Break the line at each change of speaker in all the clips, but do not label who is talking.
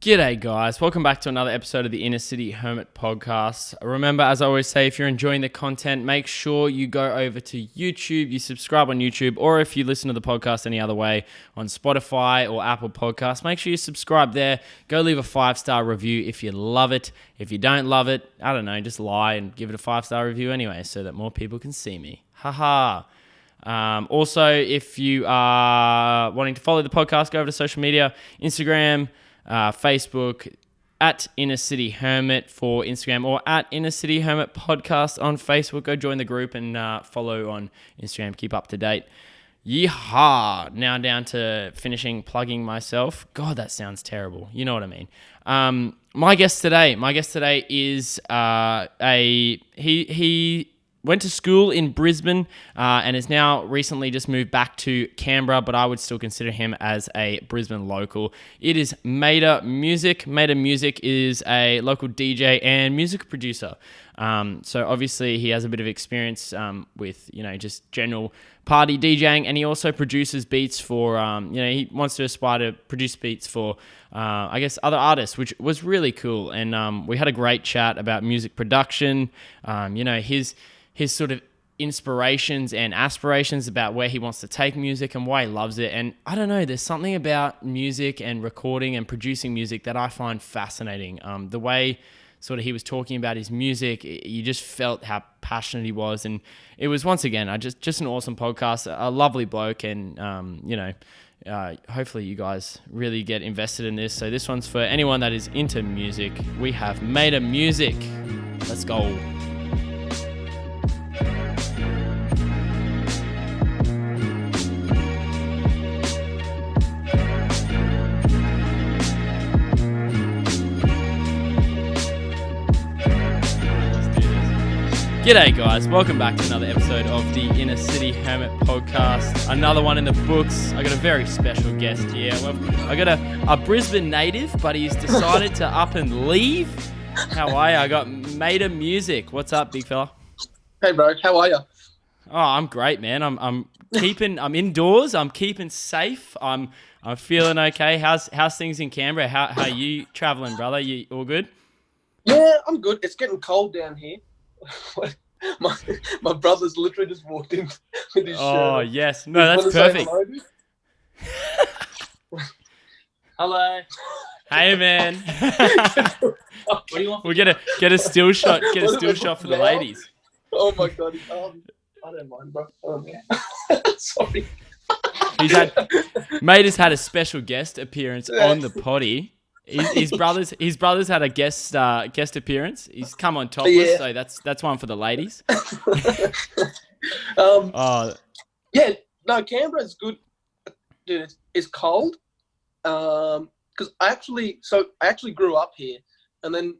G'day guys, welcome back to another episode of the Inner City Hermit podcast. Remember, as I always say, if you're enjoying the content, make sure you go over to YouTube, you subscribe on YouTube, or if you listen to the podcast any other way on Spotify or Apple Podcasts, make sure you subscribe there. Go leave a 5-star review if you love it. If you don't love it, I don't know, just lie and give it a 5-star review anyway so that more people can see me. Haha. Also, if you are wanting to follow the podcast, go over to social media, Instagram, Facebook, at Inner City Hermit for Instagram, or at Inner City Hermit Podcast on Facebook. Go join the group and follow on Instagram. Keep up to date. Yeehaw! Now down to finishing plugging myself. God, that sounds terrible. You know what I mean. My guest today is he went to school in Brisbane and has now recently just moved back to Canberra, but I would still consider him as a Brisbane local. It is Meda Music. Meda Music is a local DJ and music producer. So obviously he has a bit of experience with, just general party DJing, and he also produces beats for, he wants to aspire to produce beats for, other artists, which was really cool. And we had a great chat about music production, his sort of inspirations and aspirations about where he wants to take music and why he loves it. And I don't know, there's something about music and recording and producing music that I find fascinating. The way sort of he was talking about his music, you just felt how passionate he was. And it was, once again, just an awesome podcast, a lovely bloke. And, hopefully you guys really get invested in this. So this one's for anyone that is into music. We have Meda Music. Let's go. G'day guys, welcome back to another episode of the Inner City Hermit podcast. Another one in the books. I got a very special guest here. I got a Brisbane native, but he's decided to up and leave. How are you? I got Meda Music. What's up, big fella?
Hey bro, how are you?
Oh, I'm great, man. I'm indoors. I'm keeping safe. I'm feeling okay. How's things in Canberra? How are you traveling, brother? You all good?
Yeah, I'm good. It's getting cold down here. my brother's literally just walked in with his shirt.
Oh yes, no, that's perfect.
Hello.
Hey man.
What do you want?
We'll get a still shot. Get a still shot for the ladies.
Oh my god. I don't mind, bro. Sorry.
Mate has had a special guest appearance on the potty. His brothers had a guest appearance. He's come on topless, so that's one for the ladies.
Yeah, no, Canberra's good, dude. It's cold. Because I actually grew up here, and then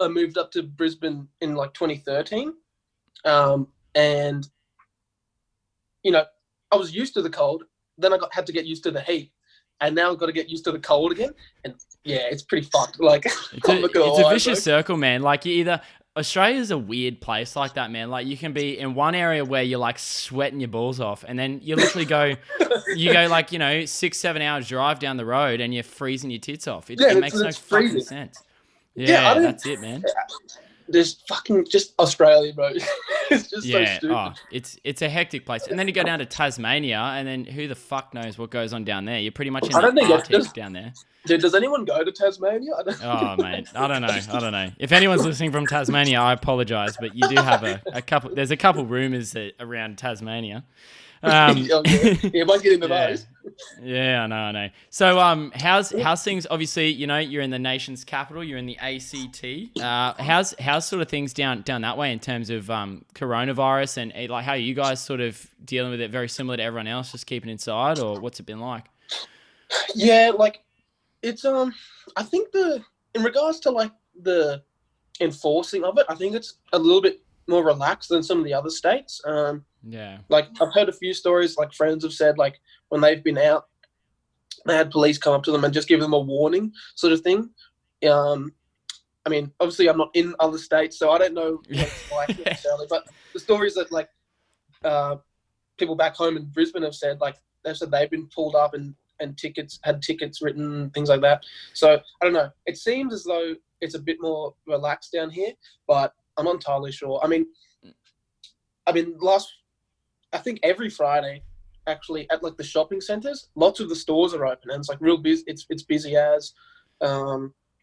I moved up to Brisbane in like 2013. And I was used to the cold. Then I had to get used to the heat. And now I've got to get used to the cold again. And yeah, it's pretty fucked. Like,
it's a vicious circle, man. Like, Australia's a weird place like that, man. Like, you can be in one area where you're like sweating your balls off, and then you literally go like 6-7 hours drive down the road, and you're freezing your tits off. It makes no fucking sense. Yeah, that's it, man.
There's fucking just Australia, bro. It's just so stupid.
Oh, it's a hectic place. And then you go down to Tasmania, and then who the fuck knows what goes on down there? You're pretty much in the Arctic down there.
Dude, does anyone go to Tasmania?
Oh, mate, I don't know. If anyone's listening from Tasmania, I apologise, but you do have a couple. There's a couple rumours around Tasmania.
You might get into those.
Yeah, I know. So, how's things? Obviously, you're in the nation's capital. You're in the ACT. How's sort of things down that way in terms of coronavirus, and like how are you guys sort of dealing with it? Very similar to everyone else, just keeping inside, or what's it been like?
Yeah, like it's I think in regards to like the enforcing of it, I think it's a little bit more relaxed than some of the other states.
Yeah.
Like I've heard a few stories, like friends have said, like when they've been out, they had police come up to them and just give them a warning sort of thing. I mean, obviously I'm not in other states, so I don't know what it's like necessarily, but the stories that like people back home in Brisbane have said, like they've said they've been pulled up and and tickets written, things like that. So I don't know. It seems as though it's a bit more relaxed down here, but I'm not entirely sure. I mean, I think every Friday, actually, at like the shopping centres, lots of the stores are open, and it's like real busy. It's busy as,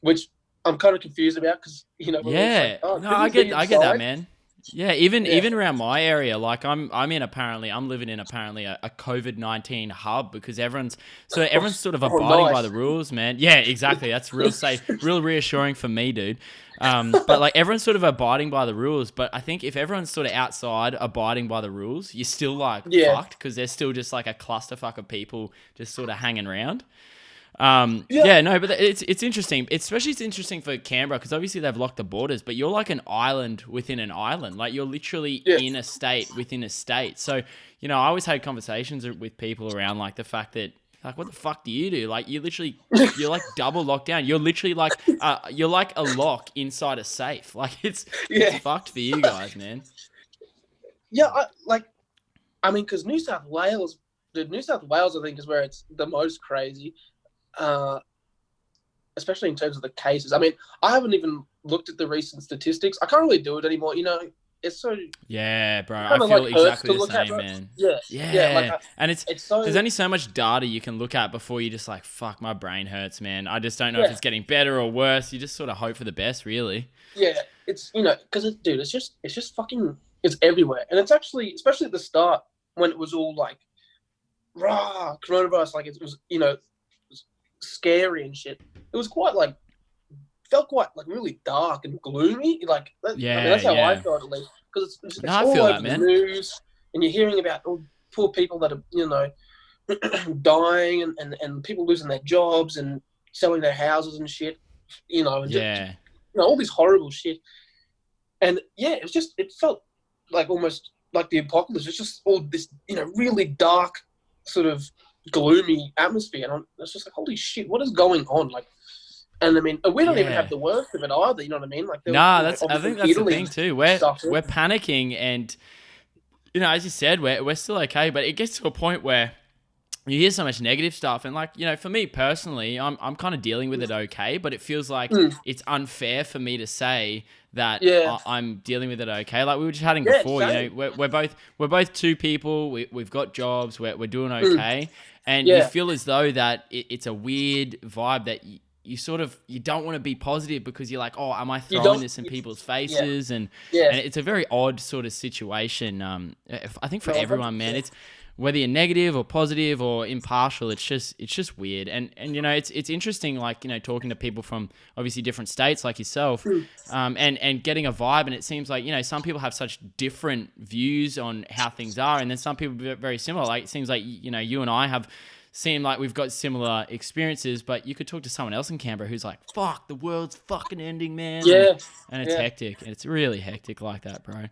which I'm kind of confused about because we're all
Yeah,
like, oh,
no,
shouldn't
I
we be
get that,
inside?
man. Yeah, even
Yeah.
even around my area, like I'm living in apparently a COVID-19 hub because everyone's sort of
Oh,
abiding by
nice.
the rules, man. Yeah, exactly. That's real safe, real reassuring for me, dude. But like everyone's sort of abiding by the rules, but I think if everyone's sort of outside abiding by the rules, you're still like
Yeah.
fucked because there's still just like a clusterfuck of people just sort of hanging around.
Yeah.
Yeah, no, but it's interesting. Especially it's interesting for Canberra because obviously they've locked the borders, but you're like an island within an island. Like you're literally
Yeah.
in a state within a state. So, I always had conversations with people around like the fact that like what the fuck do you do? Like you're like double locked down. You're literally like you're like a lock inside a safe. Like it's
Yeah.
fucked for you guys, man.
Yeah. Because New South Wales, I think, is where it's the most crazy. Especially in terms of the cases. I mean, I haven't even looked at the recent statistics. I can't really do it anymore. It's so
Yeah, bro. I
kind of
feel
like hurts
exactly
to
the
look at.
same, man.
Yeah, yeah.
Yeah. And
It's so
there's only so much data you can look at before you just like, fuck, my brain hurts, man. I just don't know if
yeah,
it's getting better or worse. You just sort of hope for the best, really.
yeah. It's because dude, it's just fucking it's everywhere, and it's actually especially at the start when it was all like rah coronavirus, like it was scary and shit. It was felt quite like really dark and gloomy. Like I mean,
Yeah,
that's how I
yeah.
felt at least because it's
No, I
all
feel
over
that,
the
man.
news, and you're hearing about all poor people that are dying and people losing their jobs and selling their houses and shit. And just,
Yeah.
all this horrible shit. And yeah, it felt like almost like the apocalypse. It's just all this really dark sort of gloomy atmosphere, and it's just like holy shit, what is going on? Like. And I mean, we don't even
Yeah.
have the worst of it either. You know what I mean? Like,
Nah, I
obviously
think that's the
Italy
thing too. We're
suffered.
we're panicking and as you said, we're still okay, but it gets to a point where you hear so much negative stuff and like for me personally I'm kind of dealing with it okay, but it feels like it's unfair for me to say that
Yeah,
I'm dealing with it okay. Like we were just chatting
yeah,
before,
same.
we're both two people, we've got jobs, we're doing
Mm,
okay, and you
yeah,
feel as though that it's a weird vibe that you sort of you don't want to be positive because you're like, oh, am I
you
throwing
don't.
this in people's
Yeah,
faces? And
yeah.
it's a very odd sort of situation. I think for
No,
everyone, man,
100%.
it's whether you're negative or positive or impartial, it's just weird. And it's interesting, like talking to people from obviously different states like yourself,
Mm,
and getting a vibe. And it seems like some people have such different views on how things are, and then some people are very similar. Like it seems like you and I have seem like we've got similar experiences, but you could talk to someone else in Canberra who's like, fuck, the world's fucking ending, man.
yeah,
And it's
yeah,
hectic. It's really hectic like that, bro.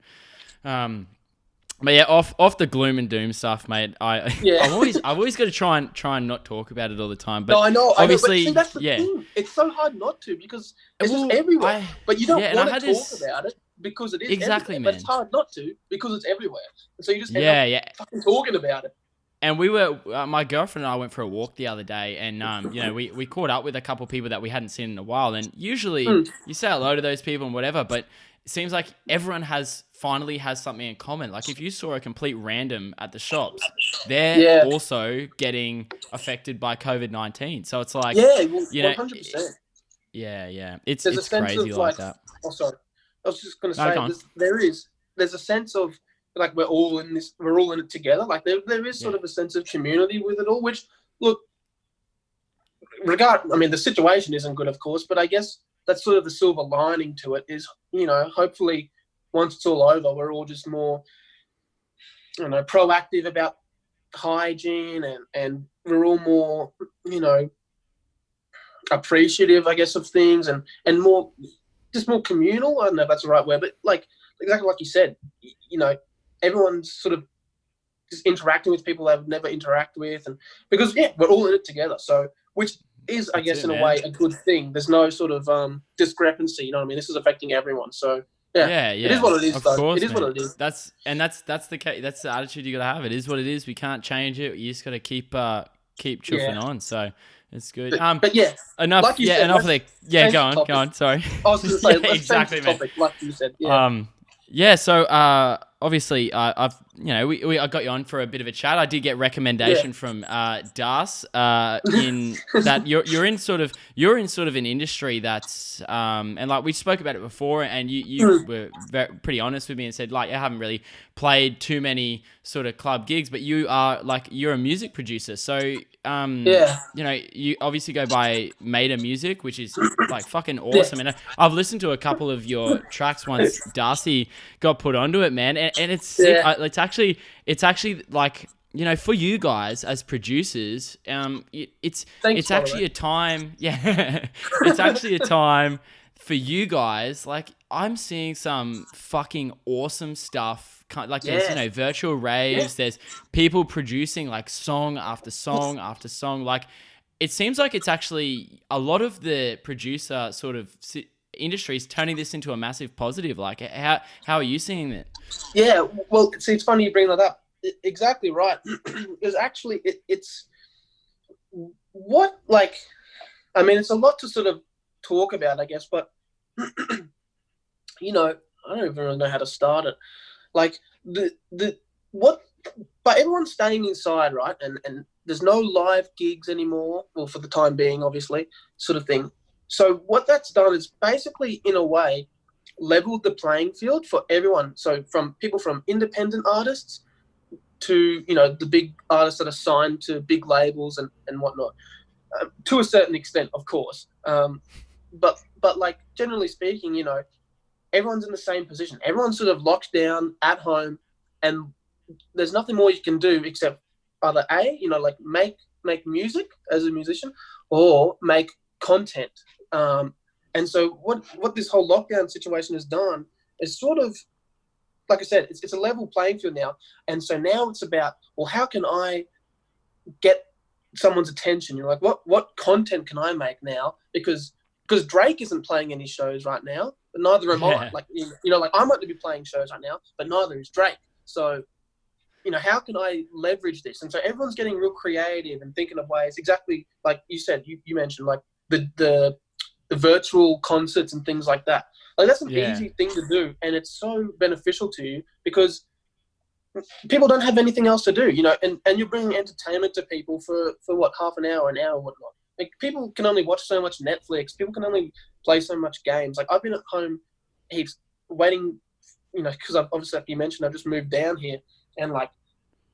But yeah, off the gloom and doom stuff, mate.
yeah.
I've always got to try and not talk about it all the time. But
No, I know. But see,
obviously,
that's the
yeah.
thing. It's so hard not to because it's just
Well,
everywhere. But you don't
and I
want
had
to talk
this
about it because it is
exactly,
everywhere. But it's
man.
hard not to because it's everywhere. And so you just end
Yeah,
up
yeah.
fucking talking about it.
And we were, my girlfriend and I went for a walk the other day, and we caught up with a couple of people that we hadn't seen in a while. And usually,
Mm,
you say hello to those people and whatever, but it seems like everyone finally has something in common. Like if you saw a complete random at the shops, they're
yeah,
also getting affected by COVID-19. So it's like,
yeah,
you know,
100%.
yeah, it's
There's a sense
crazy
of
like
like,
that.
oh, sorry. I was just going to
No,
say,
go on.
there's a sense of like we're all in it together. Like there is
Yeah,
sort of a sense of community with it all, which look, I mean, the situation isn't good, of course, but I guess that's sort of the silver lining to it is, hopefully once it's all over, we're all just more, proactive about hygiene and we're all more, appreciative, I guess, of things and more, just more communal. I don't know if that's the right word, but like exactly like you said, everyone's sort of just interacting with people they've never interacted with, and because we're all in it together. So, which is, I
that's
guess,
it,
in a
man.
way, a good thing. There's no sort of discrepancy. You know what I mean? This is affecting everyone. So, yeah,
Yeah,
it is
yeah.
what it is,
Of
though. It
course,
is what
mate.
it is.
That's the attitude you gotta have. It is what it is. We can't change it. You just gotta keep keep
Yeah.
chuffing on. So it's good.
But yeah,
Enough.
like you
Yeah,
said,
enough of
let's
the. Yeah,
change
go
the
on.
topic.
Go on. Sorry.
I was going to say,
Yeah,
let's change the
exactly, man.
topic, like you said. Yeah.
Yeah, so obviously, I've I got you on for a bit of a chat. I did get recommendation from Das in that you're in sort of an industry that's and like we spoke about it before, and you were pretty honest with me and said like I haven't really played too many sort of club gigs, but you're a music producer, so
Yeah.
you obviously go by Meda Music, which is like fucking awesome. And I've listened to a couple of your tracks once Darcy got put onto it, man. And it's sick.
Yeah.
It's actually like, for you guys as producers, it's
Thanks, by the
actually
way.
a time. Yeah. It's actually a time for you guys. Like I'm seeing some fucking awesome stuff. Like there's, virtual raves, there's people producing like song after song after song. Like it seems like it's actually a lot of the producer sort of industry is turning this into a massive positive. Like how are you seeing it?
Yeah, well, see, it's funny you bring that up. Exactly right. It's actually, it's what, like, I mean, it's a lot to sort of talk about, I guess, but, I don't even really know how to start it. Like, but everyone's staying inside, right? And there's no live gigs anymore, well, for the time being, obviously, sort of thing. So what that's done is basically, in a way, leveled the playing field for everyone. So from people from independent artists to, the big artists that are signed to big labels and whatnot, to a certain extent, of course. But like, generally speaking, everyone's in the same position. Everyone's sort of locked down at home, and there's nothing more you can do except either like make music as a musician, or make content. And so what this whole lockdown situation has done is sort of, like I said, it's a level playing field now. And so now it's about, well, how can I get someone's attention? You're like, what content can I make now? Because Drake isn't playing any shows right now, but neither am I. Like, like I might be playing shows right now, but neither is Drake. So, how can I leverage this? And so everyone's getting real creative and thinking of ways, exactly like you said, you mentioned, like the virtual concerts and things like that. Like that's an easy thing to do, and it's so beneficial to you because people don't have anything else to do, and you're bringing entertainment to people for what, half an hour, whatnot. Like people can only watch so much Netflix. People can only play so much games. Like I've been at home heaps waiting, because I've obviously, like you mentioned, I've just moved down here, and like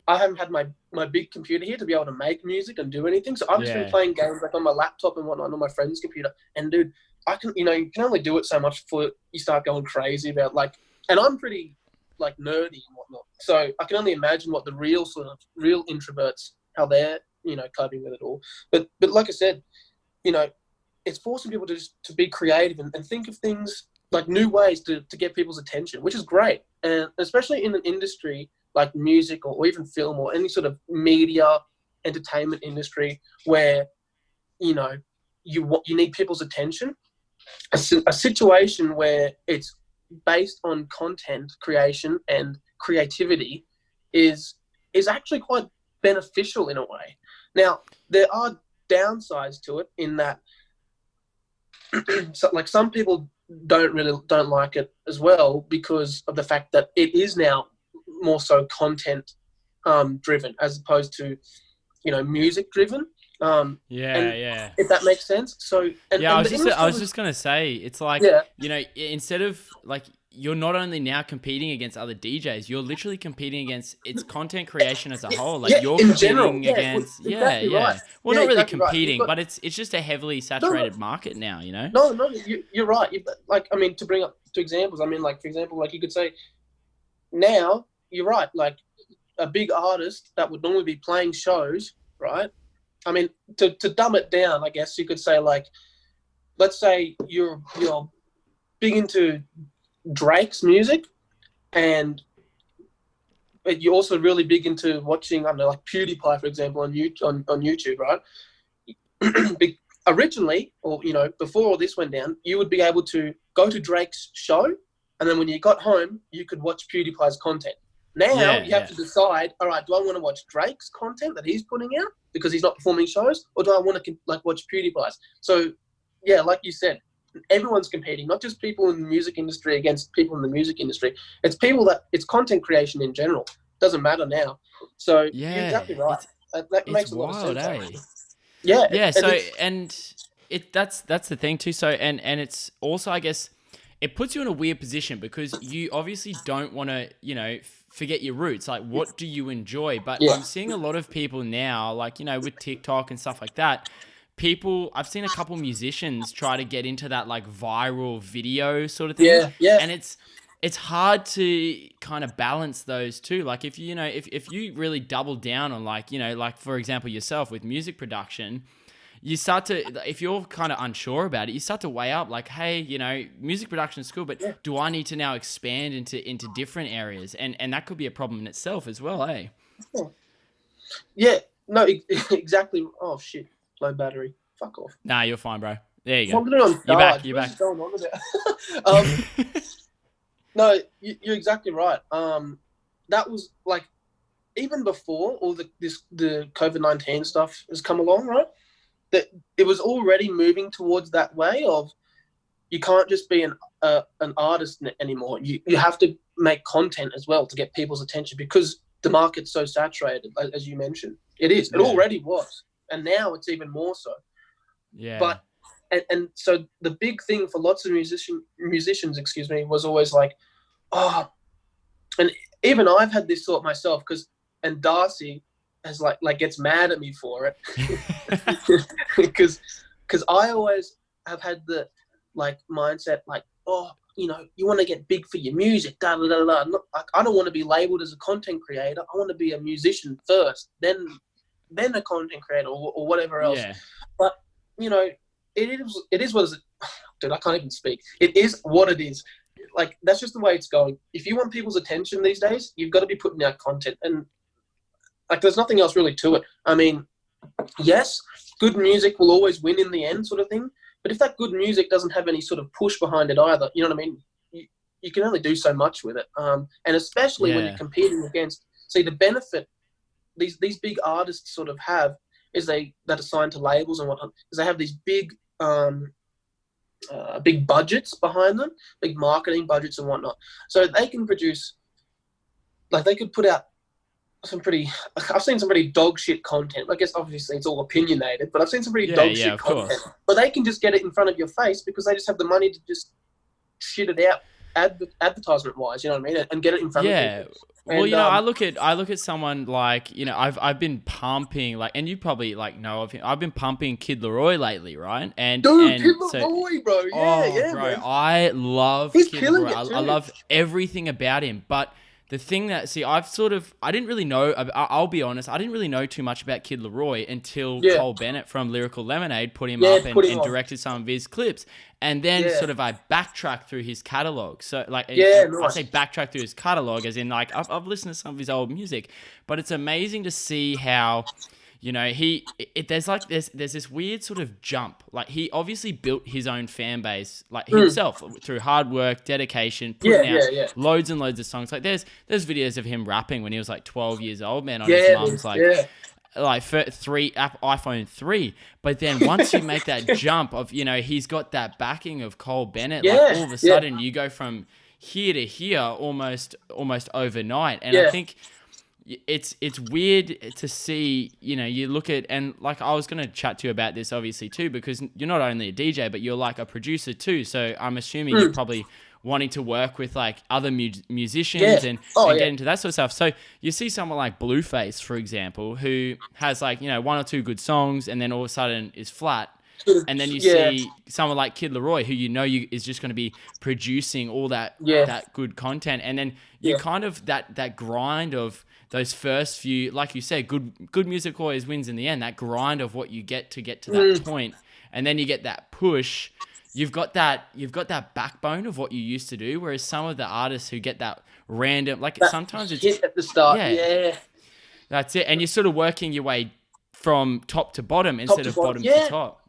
I haven't had my big computer here to be able to make music and do anything. So I've just been playing games like on my laptop and whatnot, on my friend's computer. And dude, I can, you can only do it so much before you start going crazy about like, and I'm pretty like nerdy and whatnot. So I can only imagine what the real introverts, how they're, coping with it all. But like I said, it's forcing people to be creative and think of things like new ways to get people's attention, which is great. And especially in an industry like music or even film or any sort of media entertainment industry where, you need people's attention, a situation where it's based on content creation and creativity is actually quite beneficial in a way. Now, there are downsides to it in that so, like some people don't like it as well because of the fact that it is now more so content driven as opposed to music driven. If that makes sense. So
I was just gonna say, it's like instead of like, you're not only now competing against other DJs, you're literally competing against its content creation as a whole. Like you're competing against
exactly right.
Well, not really
exactly
competing,
right.
but it's just a heavily saturated market now.
No, you're right. Like, I mean, to bring up two examples, I mean, like, for example, like you could say now, you're right, like a big artist that would normally be playing shows, right? I mean, to dumb it down, I guess you could say, like, let's say you're big into Drake's music, and you're also really big into watching, I don't know, like PewDiePie, for example, on YouTube, right? Originally, or before all this went down, you would be able to go to Drake's show, and then when you got home, you could watch PewDiePie's content. Now
Yeah,
you have
yeah.
to decide, all right, do I want to watch Drake's content that he's putting out because he's not performing shows, or do I want to like watch PewDiePie's? So, yeah, like you said, everyone's competing, not just people in the music industry against people in the music industry. It's content creation in general. Doesn't matter now. So you're
Yeah,
exactly right.
it's
That
it's
makes a lot of
wild,
sense,
eh?
actually. Yeah,
Yeah,
and
so
it's
and that's the thing too. So and it's also, I guess, it puts you in a weird position because you obviously don't want to, forget your roots. Like, what do you enjoy? But
yeah,
I'm seeing a lot of people now, like, with TikTok and stuff like that. I've seen a couple musicians try to get into that like viral video sort of thing,
yeah, yeah,
and it's hard to kind of balance those two. Like, if you really double down on, like, like, for example, yourself with music production, you start to, if you're kind of unsure about it, you start to weigh up, like, hey, music production is cool, but
yeah.
do I need to now expand into different areas? And that could be a problem in itself as well, eh?
Yeah, no, exactly. Oh shit, low battery. Fuck off.
Nah, you're fine, bro. There you
I'm
go.
literally on
You're back.
charge.
You're
What is
back.
going on with it? No, you're exactly right. That was like even before all the COVID-19 stuff has come along, right? That it was already moving towards that way of you can't just be an artist anymore. You have to make content as well to get people's attention because the market's so saturated, as you mentioned. It is. It
Yeah.
already was, and now it's even more so.
Yeah.
But and so the big thing for lots of musicians, excuse me, was always like, oh, and even I've had this thought myself and Darcy has like gets mad at me for it because I always have had the like mindset like, oh, you want to get big for your music, da da da da. I don't want to be labeled as a content creator. I want to be a musician first, then a content creator or whatever else.
Yeah.
But it is what is it, dude. I can't even speak. It is what it is. Like that's just the way it's going. If you want people's attention these days, you've got to be putting out content, and like there's nothing else really to it. I mean, yes, good music will always win in the end, sort of thing. But if that good music doesn't have any sort of push behind it either, you know what I mean? You can only do so much with it, and especially when you're
Yeah.
competing against. See, the benefit these big artists sort of have is that are signed to labels and whatnot, is they have these big budgets behind them, big marketing budgets and whatnot. So they can produce, like they could put out I've seen some pretty dog shit content. I guess obviously it's all opinionated, but I've seen some pretty
Yeah,
dog
yeah,
shit
of
content.
course.
But they can just get it in front of your face because they just have the money to just shit it out advertisement wise, you know what I mean? And get it in front of
Yeah.
people.
Well,
And
I look at someone like, I've been pumping, like, and you probably like know of him. I've been pumping Kid Laroi lately, right?
dude, Kid
So
Laroi, bro. Yeah,
oh,
yeah,
bro,
man.
I love
He's
Kid
killing
Laroi.
it
I
too.
love everything about him. But the thing that, see, I didn't really know, I'll be honest, I didn't really know too much about Kid Laroi until
Yeah.
Cole Bennett from Lyrical Lemonade put him
Yeah,
up
put him
and
on.
directed some of his clips. And then
Yeah.
sort of I backtracked through his catalog. So, like,
Yeah,
I
nice.
say backtrack through his catalog as in, like, I've listened to some of his old music. But it's amazing to see how, there's this weird sort of jump. Like, he obviously built his own fan base, like himself, through hard work, dedication, putting out
Yeah.
loads and loads of songs. Like, there's videos of him rapping when he was like 12 years old, man, on
Yeah,
his mum's
yeah.
like iPhone 3. But then once you make that jump of, he's got that backing of Cole Bennett,
Yeah,
like all of a
yeah.
sudden you go from here to here almost overnight. And
Yeah.
I think it's weird to see, you look at, and like I was going to chat to you about this obviously too, because you're not only a DJ, but you're like a producer too. So I'm assuming you're probably wanting to work with like other musicians and get into that sort of stuff. So you see someone like Blueface, for example, who has like, one or two good songs and then all of a sudden is flat. And then you see someone like Kid Laroi, who is just going to be producing all that good content, and then you kind of that grind of those first few, like you said, good music always wins in the end. That grind of what you get to that point, and then you get that push. You've got that backbone of what you used to do, whereas some of the artists who get that random, like sometimes it's
hit at the start. Yeah,
that's it, and you're sort of working your way from top to bottom instead of bottom to top.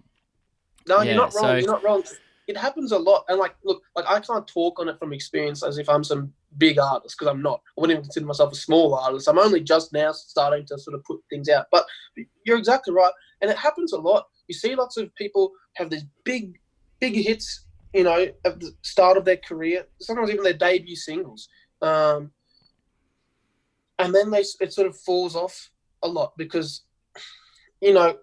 No, you're not wrong. You're not wrong. It happens a lot. And look, I can't talk on it from experience as if I'm some big artist, because I'm not. I wouldn't even consider myself a small artist. I'm only just now starting to sort of put things out. But you're exactly right, and it happens a lot. You see lots of people have these big hits, you know, at the start of their career, sometimes even their debut singles, and then it sort of falls off a lot because, you know,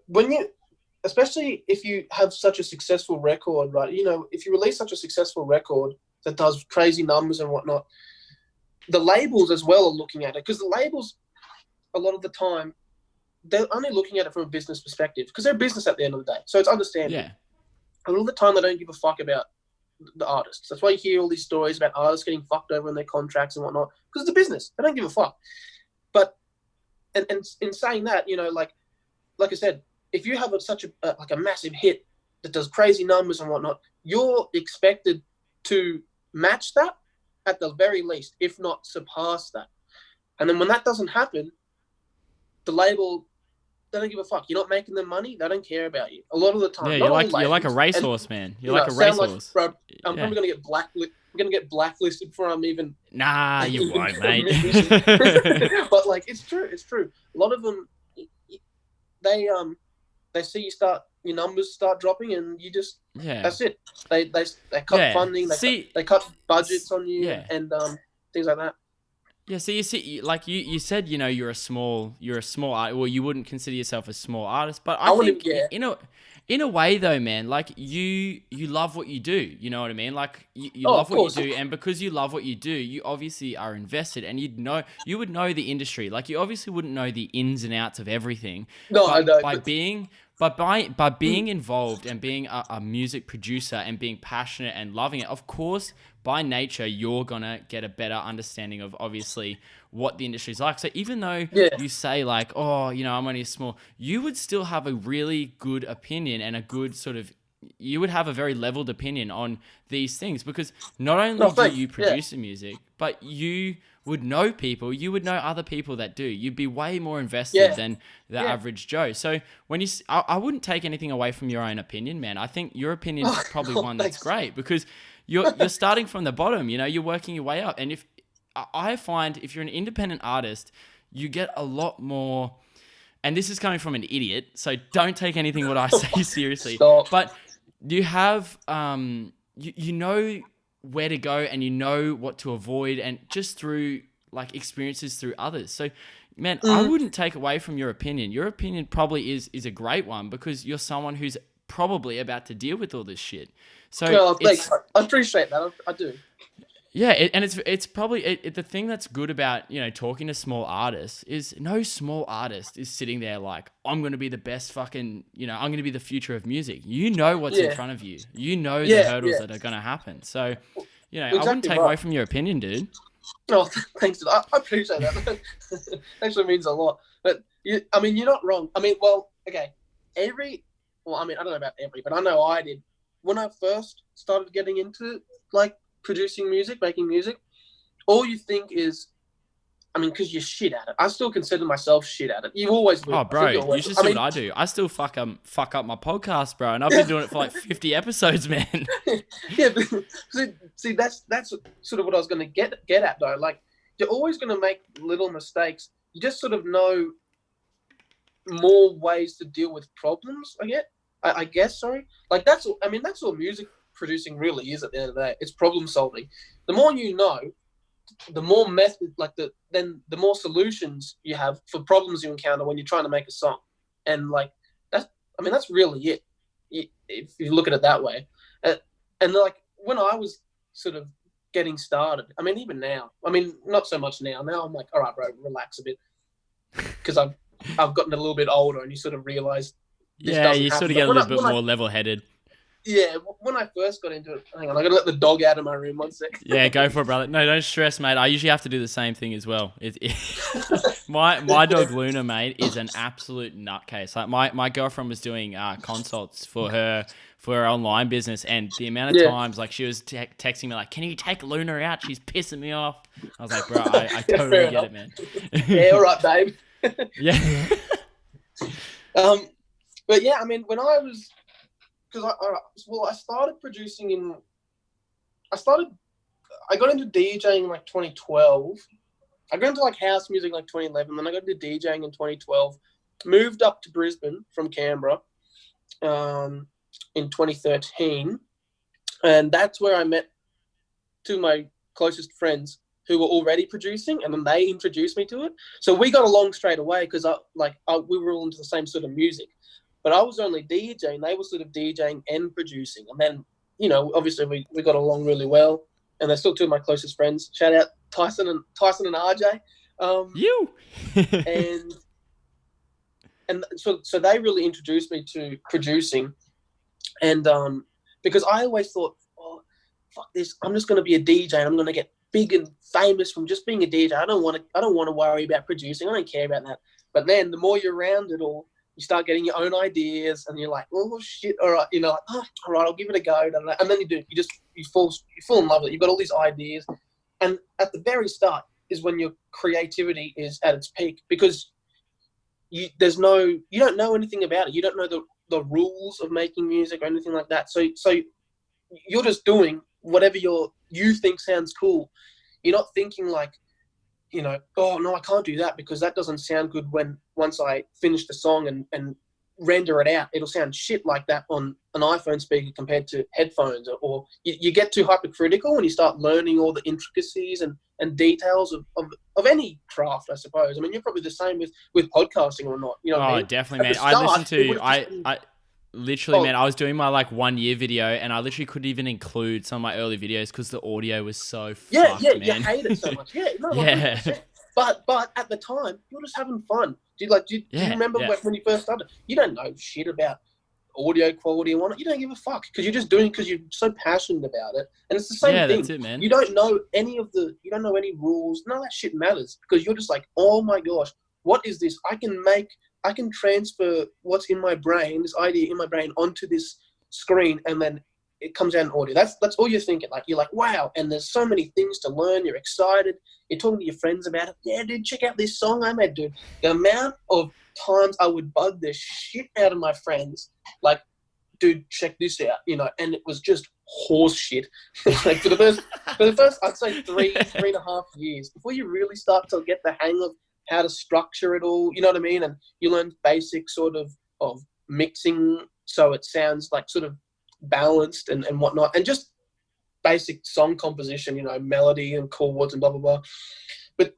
especially if you have such a successful record, right? You know, if you release such a successful record that does crazy numbers and whatnot, the labels as well are looking at it, because the labels, a lot of the time, they're only looking at it from a business perspective, because they're a business at the end of the day. So it's understandable.
Yeah.
A lot of the time, they don't give a fuck about the artists. That's why you hear all these stories about artists getting fucked over in their contracts and whatnot, because it's a business. They don't give a fuck. But and in saying that, you know, like I said, if you have such a massive hit that does crazy numbers and whatnot, you're expected to match that at the very least, if not surpass that. And then when that doesn't happen, the label, they don't give a fuck. You're not making them money. They don't care about you. A lot of the time.
Yeah,
you're
like a racehorse, man. You're like a racehorse.
Bro, I'm probably gonna get blacklisted before I'm even.
Nah, you won't, mate.
But like, it's true. It's true. A lot of them, they see your numbers start dropping, and you just that's it. They cut funding. They cut budgets on you, and things like that.
Yeah, so you see, like you said, you know, you're a small art. Well, you wouldn't consider yourself a small artist, but I think in a way though, man, like you love what you do. You know what I mean? Like you love what you do, and because you love what you do, you obviously are invested, and you would know the industry. Like you obviously wouldn't know the ins and outs of everything.
No, I don't.
By being involved and being a music producer and being passionate and loving it, of course, by nature, you're going to get a better understanding of obviously what the industry is like. So even though you say like, oh, you know, I'm only small, you would still have a really good opinion and a good you would have a very leveled opinion on these things, because not only do you produce the music, but you would know people, you would know other people that do. You'd be way more invested than the average Joe. So when I wouldn't take anything away from your own opinion, man. I think your opinion is probably one that's great, because you're starting from the bottom, you know, you're working your way up. And I find if you're an independent artist, you get a lot more, and this is coming from an idiot, so don't take anything what I say seriously.
Stop.
But you have, you know where to go, and you know what to avoid, and just through like experiences through others. So, man, I wouldn't take away from your opinion. Your opinion probably is a great one, because you're someone who's probably about to deal with all this shit. So
I appreciate that. I do.
Yeah, and it's probably the thing that's good about, you know, talking to small artists is no small artist is sitting there like, I'm going to be the best fucking, you know, I'm going to be the future of music. You know what's in front of you. You know the hurdles that are going to happen. So, you know, I wouldn't take away from your opinion, dude.
Oh, thanks. I appreciate that. Actually means a lot. But, you're not wrong. I mean, well, okay. I don't know about every, but I know I did. When I first started getting into, like, producing music, making music, all you think is, because you're shit at it. I still consider myself shit at it. You always will.
Oh, bro, you should see what I do. I still fuck up my podcast, bro, and I've been doing it for like 50 episodes, man.
Yeah, but see, that's sort of what I was going to get at, though. Like, you're always going to make little mistakes. You just sort of know more ways to deal with problems. I guess. Sorry, like that's all music producing really is at the end of the day. It's problem solving. The more you know, the more method, the more solutions you have for problems you encounter when you're trying to make a song. And like that's really it. If you look at it that way. And like when I was sort of getting started, even now, not so much now. Now I'm like, all right, bro, relax a bit, because I've gotten a little bit older, and you sort of realize.
Yeah, you sort of get a little bit more level-headed.
Yeah, when I first got into it, hang on, I gotta let the dog out of my room 1 sec.
Yeah, go for it, brother. No, don't stress, mate. I usually have to do the same thing as well. My dog Luna, mate, is an absolute nutcase. Like my girlfriend was doing consults for her online business, and the amount of times like she was texting me like, "Can you take Luna out? She's pissing me off." I was like, "Bro, I totally get it, man."
Yeah, all right, babe.
Yeah.
But yeah, when I was, because I started producing I started I got into DJing like 2012. I got into like house music like 2011. Then I got into DJing in 2012. Moved up to Brisbane from Canberra in 2013, and that's where I met two of my closest friends who were already producing, and then they introduced me to it. So we got along straight away because we were all into the same sort of music. But I was only DJing; they were sort of DJing and producing. And then, obviously we got along really well, and they're still two of my closest friends. Shout out Tyson and RJ.
You.
and so they really introduced me to producing, and because I always thought, oh, fuck this, I'm just going to be a DJ and I'm going to get big and famous from just being a DJ. I don't want to worry about producing. I don't care about that. But then the more you're around it all, you start getting your own ideas, and you're like, oh shit, all right, like, oh, all right, I'll give it a go. And then you fall in love with it. You've got all these ideas, and at the very start is when your creativity is at its peak, because you don't know anything about it. You don't know the rules of making music or anything like that. So you're just doing whatever you think sounds cool. You're not thinking like, oh no, I can't do that because that doesn't sound good once I finish the song and render it out. It'll sound shit like that on an iPhone speaker compared to headphones, or you get too hypercritical when you start learning all the intricacies and details of any craft, I suppose. I mean, you're probably the same with podcasting or not. You know what I mean?
Definitely, man. I literally, man, I was doing my like 1 year video, and I literally couldn't even include some of my early videos because the audio was so fucked, man.
You hate it so much. Yeah, no,
yeah.
100%. But at the time, you're just having fun. Do you remember when you first started? You don't know shit about audio quality and whatnot. You don't give a fuck because you're just doing it because you're so passionate about it. And it's the same thing.
That's it, man.
You don't know any rules. None of that shit matters because you're just like, oh my gosh, what is this? I can transfer what's in my brain, this idea in my brain, onto this screen, and then it comes out in audio. That's all you're thinking. Like, you're like, wow, and there's so many things to learn. You're excited. You're talking to your friends about it. Yeah, dude, check out this song I made, dude. The amount of times I would bug the shit out of my friends, like, dude, check this out, and it was just horse shit. Like for the first, I'd say three and a half years before you really start to get the hang of how to structure it all, you know what I mean? And you learn basic sort of mixing so it sounds like sort of balanced and whatnot, and just basic song composition, melody and chords and blah, blah, blah. But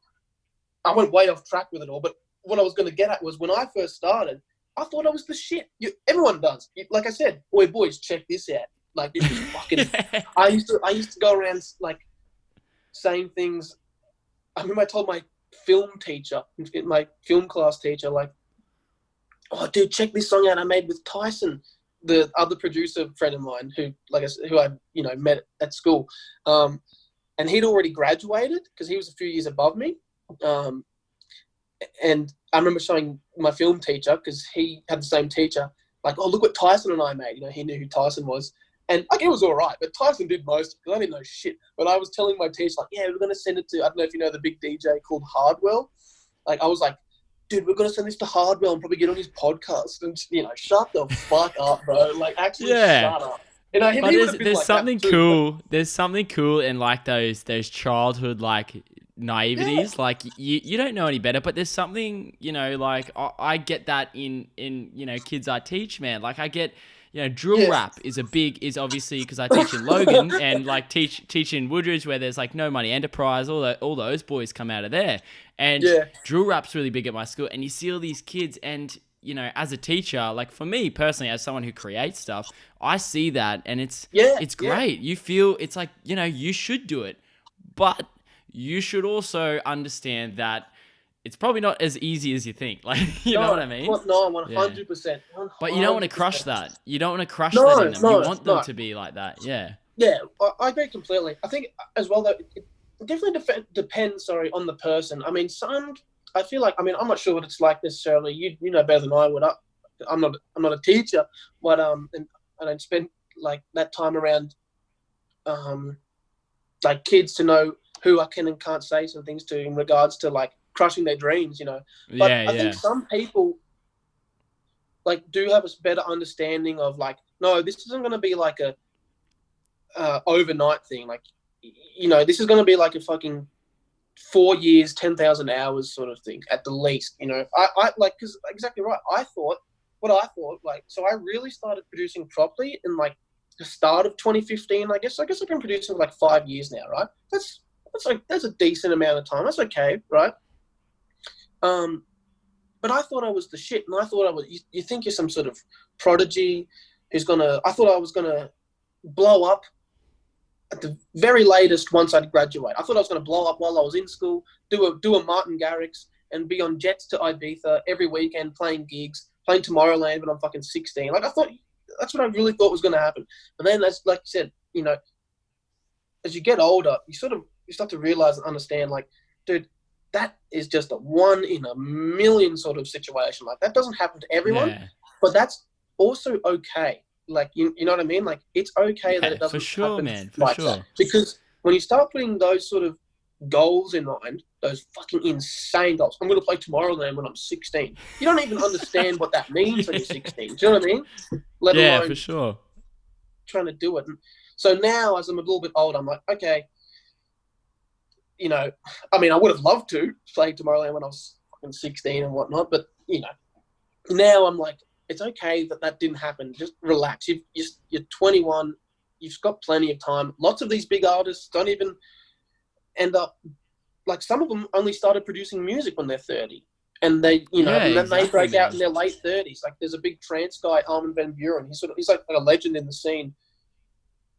I went way off track with it all. But what I was going to get at was when I first started, I thought I was the shit. Everyone does. Like I said, boys, check this out. Like, this is fucking... I used to go around, like, saying things. I remember I told my film teacher, my film class teacher, like, oh, dude, check this song out I made with Tyson, the other producer friend of mine who I met at school. And he'd already graduated because he was a few years above me. And I remember showing my film teacher, because he had the same teacher, like, oh, look what Tyson and I made. He knew who Tyson was. And like, it was all right, but Tyson did most because I didn't know shit. But I was telling my teacher, like, yeah, we're going to send it to, I don't know if you know the big DJ called Hardwell. Like, I was like, dude, we're going to send this to Hardwell and probably get on his podcast. And, shut the fuck up, bro. Like, actually shut up.
There's something cool. There's something cool in like those childhood like naiveties. Yeah. Like you don't know any better, but there's something, like I get that in kids I teach, man. Like I get, drill rap is obviously because I teach in Logan and like teach in Woodridge where there's like no money enterprise, all those boys come out of there. And drill rap's really big at my school, and you see all these kids, and as a teacher, like for me personally, as someone who creates stuff, I see that, and it's great. You feel it's like, you should do it, but you should also understand that it's probably not as easy as you think. Like, you know what I mean?
No, 100%.
But you don't want to crush that. You don't want to crush that in them. You want them to be like that. Yeah.
Yeah, I agree completely. I think as well that it definitely depends, on the person. I mean, I feel like, I'm not sure what it's like necessarily. You know better than I would. I'm not a teacher, but and I don't spend like that time around like kids to know who I can and can't say some things to in regards to like crushing their dreams, But I think some people like do have a better understanding of like, no, this isn't going to be like a overnight thing. Like, this is going to be like a fucking 4 years, 10,000 hours sort of thing at the least. I like, because exactly right. So I really started producing properly in like the start of 2015. I guess I've been producing for like 5 years now, right? That's a decent amount of time. That's okay, right? But I thought I was the shit, and I thought I was. You think you're some sort of prodigy who's gonna? I thought I was gonna blow up at the very latest once I'd graduate. I thought I was gonna blow up while I was in school, do a Martin Garrix, and be on jets to Ibiza every weekend playing gigs, playing Tomorrowland when I'm fucking 16. Like I thought, that's what I really thought was gonna happen. And then, as like you said, as you get older, you start to realize and understand, like, dude, that is just a 1 in a million sort of situation. Like that doesn't happen to everyone, but that's also okay. Like you know what I mean? Like it's okay that it doesn't happen like that. Because when you start putting those sort of goals in mind, those fucking insane goals. I'm going to play Tomorrowland when I'm 16. You don't even understand what that means when you're 16. Do you know what I mean? Let alone
for sure.
Trying to do it. And so now, as I'm a little bit older, I'm like, okay. I mean, I would have loved to play Tomorrowland when I was 16 and whatnot, but now I'm like, it's okay that didn't happen. Just relax. You're 21. You've got plenty of time. Lots of these big artists don't even end up, like some of them only started producing music when they're 30, and they, and then they break out in their late 30s. Like there's a big trance guy, Armin van Buuren. He's like a legend in the scene.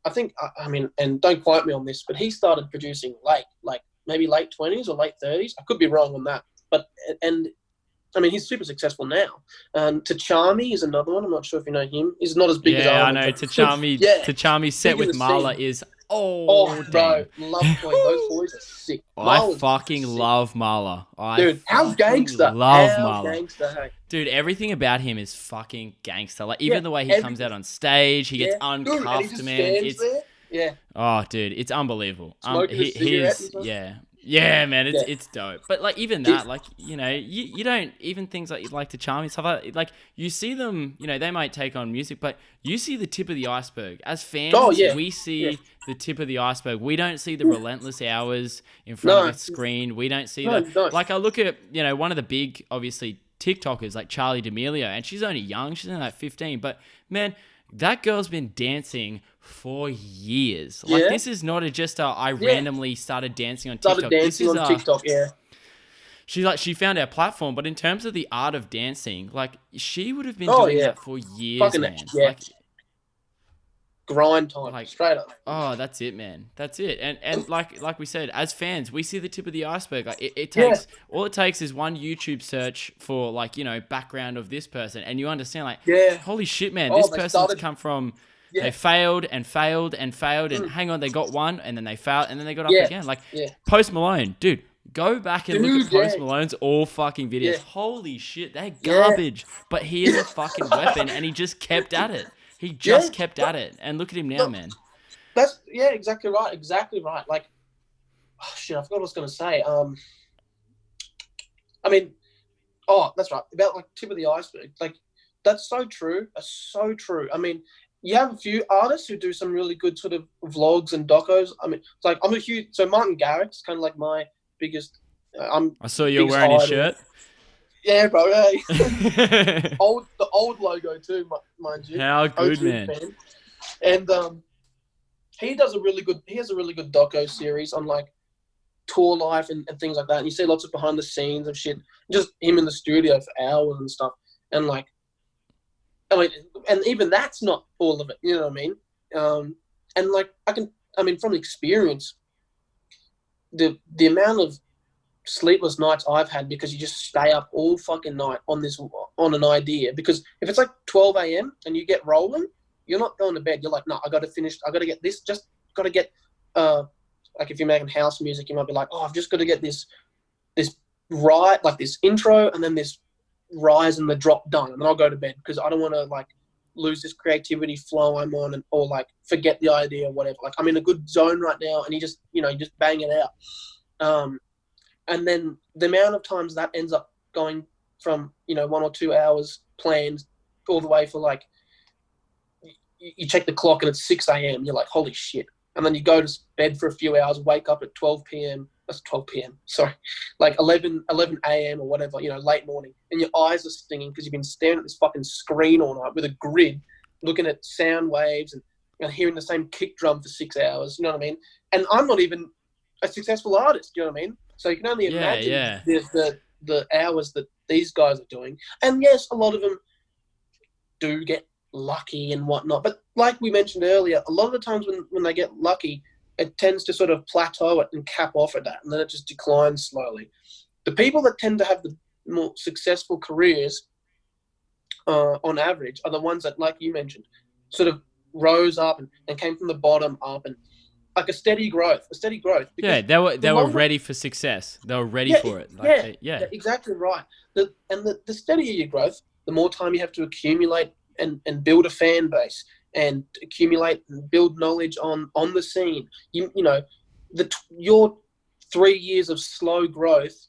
I think, I mean, and don't quote me on this, but he started producing late, like maybe late 20s or late 30s. I could be wrong on that. But, and I mean, he's super successful now. Tachami is another one. I'm not sure if you know him. He's not as big as
I know. Tachami, Tachami's set with Marla is,
bro, love Queen. Those boys are sick.
I fucking love Marla.
Dude, how gangster.
Love Marla.
Gangster, hey.
Dude, everything about him is fucking gangster. Like, even the way he comes out on stage, he gets uncuffed,
dude,
man. It's
there. Yeah.
Oh, dude, it's unbelievable.
Smoking a cigarette and stuff.
Yeah, man, it's dope. But like even that, like you don't even things like Tachami and stuff like you see them. They might take on music, but you see the tip of the iceberg. As fans, we see the tip of the iceberg. We don't see the relentless hours in front of the screen. We don't see like I look at one of the big obviously TikTokers like Charlie D'Amelio, and she's only young. She's only like 15, but man, that girl's been dancing for years. Like this is not I randomly started dancing on TikTok. She found our platform, but in terms of the art of dancing, like she would have been doing that for years, fucking man. Like,
grind time, like, straight up.
Oh, that's it, man. That's it. And like we said, as fans, we see the tip of the iceberg. Like it takes all it takes is one YouTube search for background of this person, and you understand holy shit, man, this person's come from. They failed and failed and failed, and hang on, they got one, and then they failed, and then they got up again. Like Post Malone, dude, go back and look at Post Malone's all fucking videos. Yeah. Holy shit, they're garbage. But he is a fucking weapon, and he just kept at it. He just kept at it, and look at him now, man.
That's exactly right. Exactly right. Like, oh shit, I forgot what I was gonna say. I mean, that's right. About like tip of the iceberg. Like, that's so true. That's so true. I mean, you have a few artists who do some really good sort of vlogs and docos. I mean, it's like so Martin Garrix, kind of like my biggest.
I saw you wearing his shirt.
Yeah, bro. Hey. The old logo too, mind you.
How good, man.
And he has a really good doco series on like tour life and things like that. And you see lots of behind the scenes of shit, just him in the studio for hours and stuff. And like, I mean, and even that's not all of it. You know what I mean? And like, from experience, the amount of sleepless nights I've had because you just stay up all fucking night on an idea. Because if it's like 12 a.m. and you get rolling, you're not going to bed. You're like, no, I got to get this. Just got to get, like if you're making house music, you might be like, I've just got to get this right, like this intro and then this rise and the drop done, and then I'll go to bed because I don't want to like lose this creativity flow I'm on or like forget the idea or whatever. Like I'm in a good zone right now, and you just bang it out. And then the amount of times that ends up going from 1 or 2 hours planned all the way for like you check the clock and it's 6 a.m. You're like, holy shit, and then you go to bed for a few hours, wake up at 12 p.m. That's 12 p.m. Sorry, like 11 a.m. or whatever, late morning, and your eyes are stinging because you've been staring at this fucking screen all night with a grid, looking at sound waves and hearing the same kick drum for 6 hours. You know what I mean? And I'm not even a successful artist. You know what I mean? So you can only imagine the hours that these guys are doing. And yes, a lot of them do get lucky and whatnot. But like we mentioned earlier, a lot of the times when they get lucky, it tends to sort of plateau it and cap off at that, and then it just declines slowly. The people that tend to have the more successful careers on average are the ones that, like you mentioned, sort of rose up and came from the bottom up, and like a steady growth.
Yeah, they were ready for success. They were ready for it.
Exactly right. The steadier your growth, the more time you have to accumulate and build a fan base and accumulate and build knowledge on the scene. Your 3 years of slow growth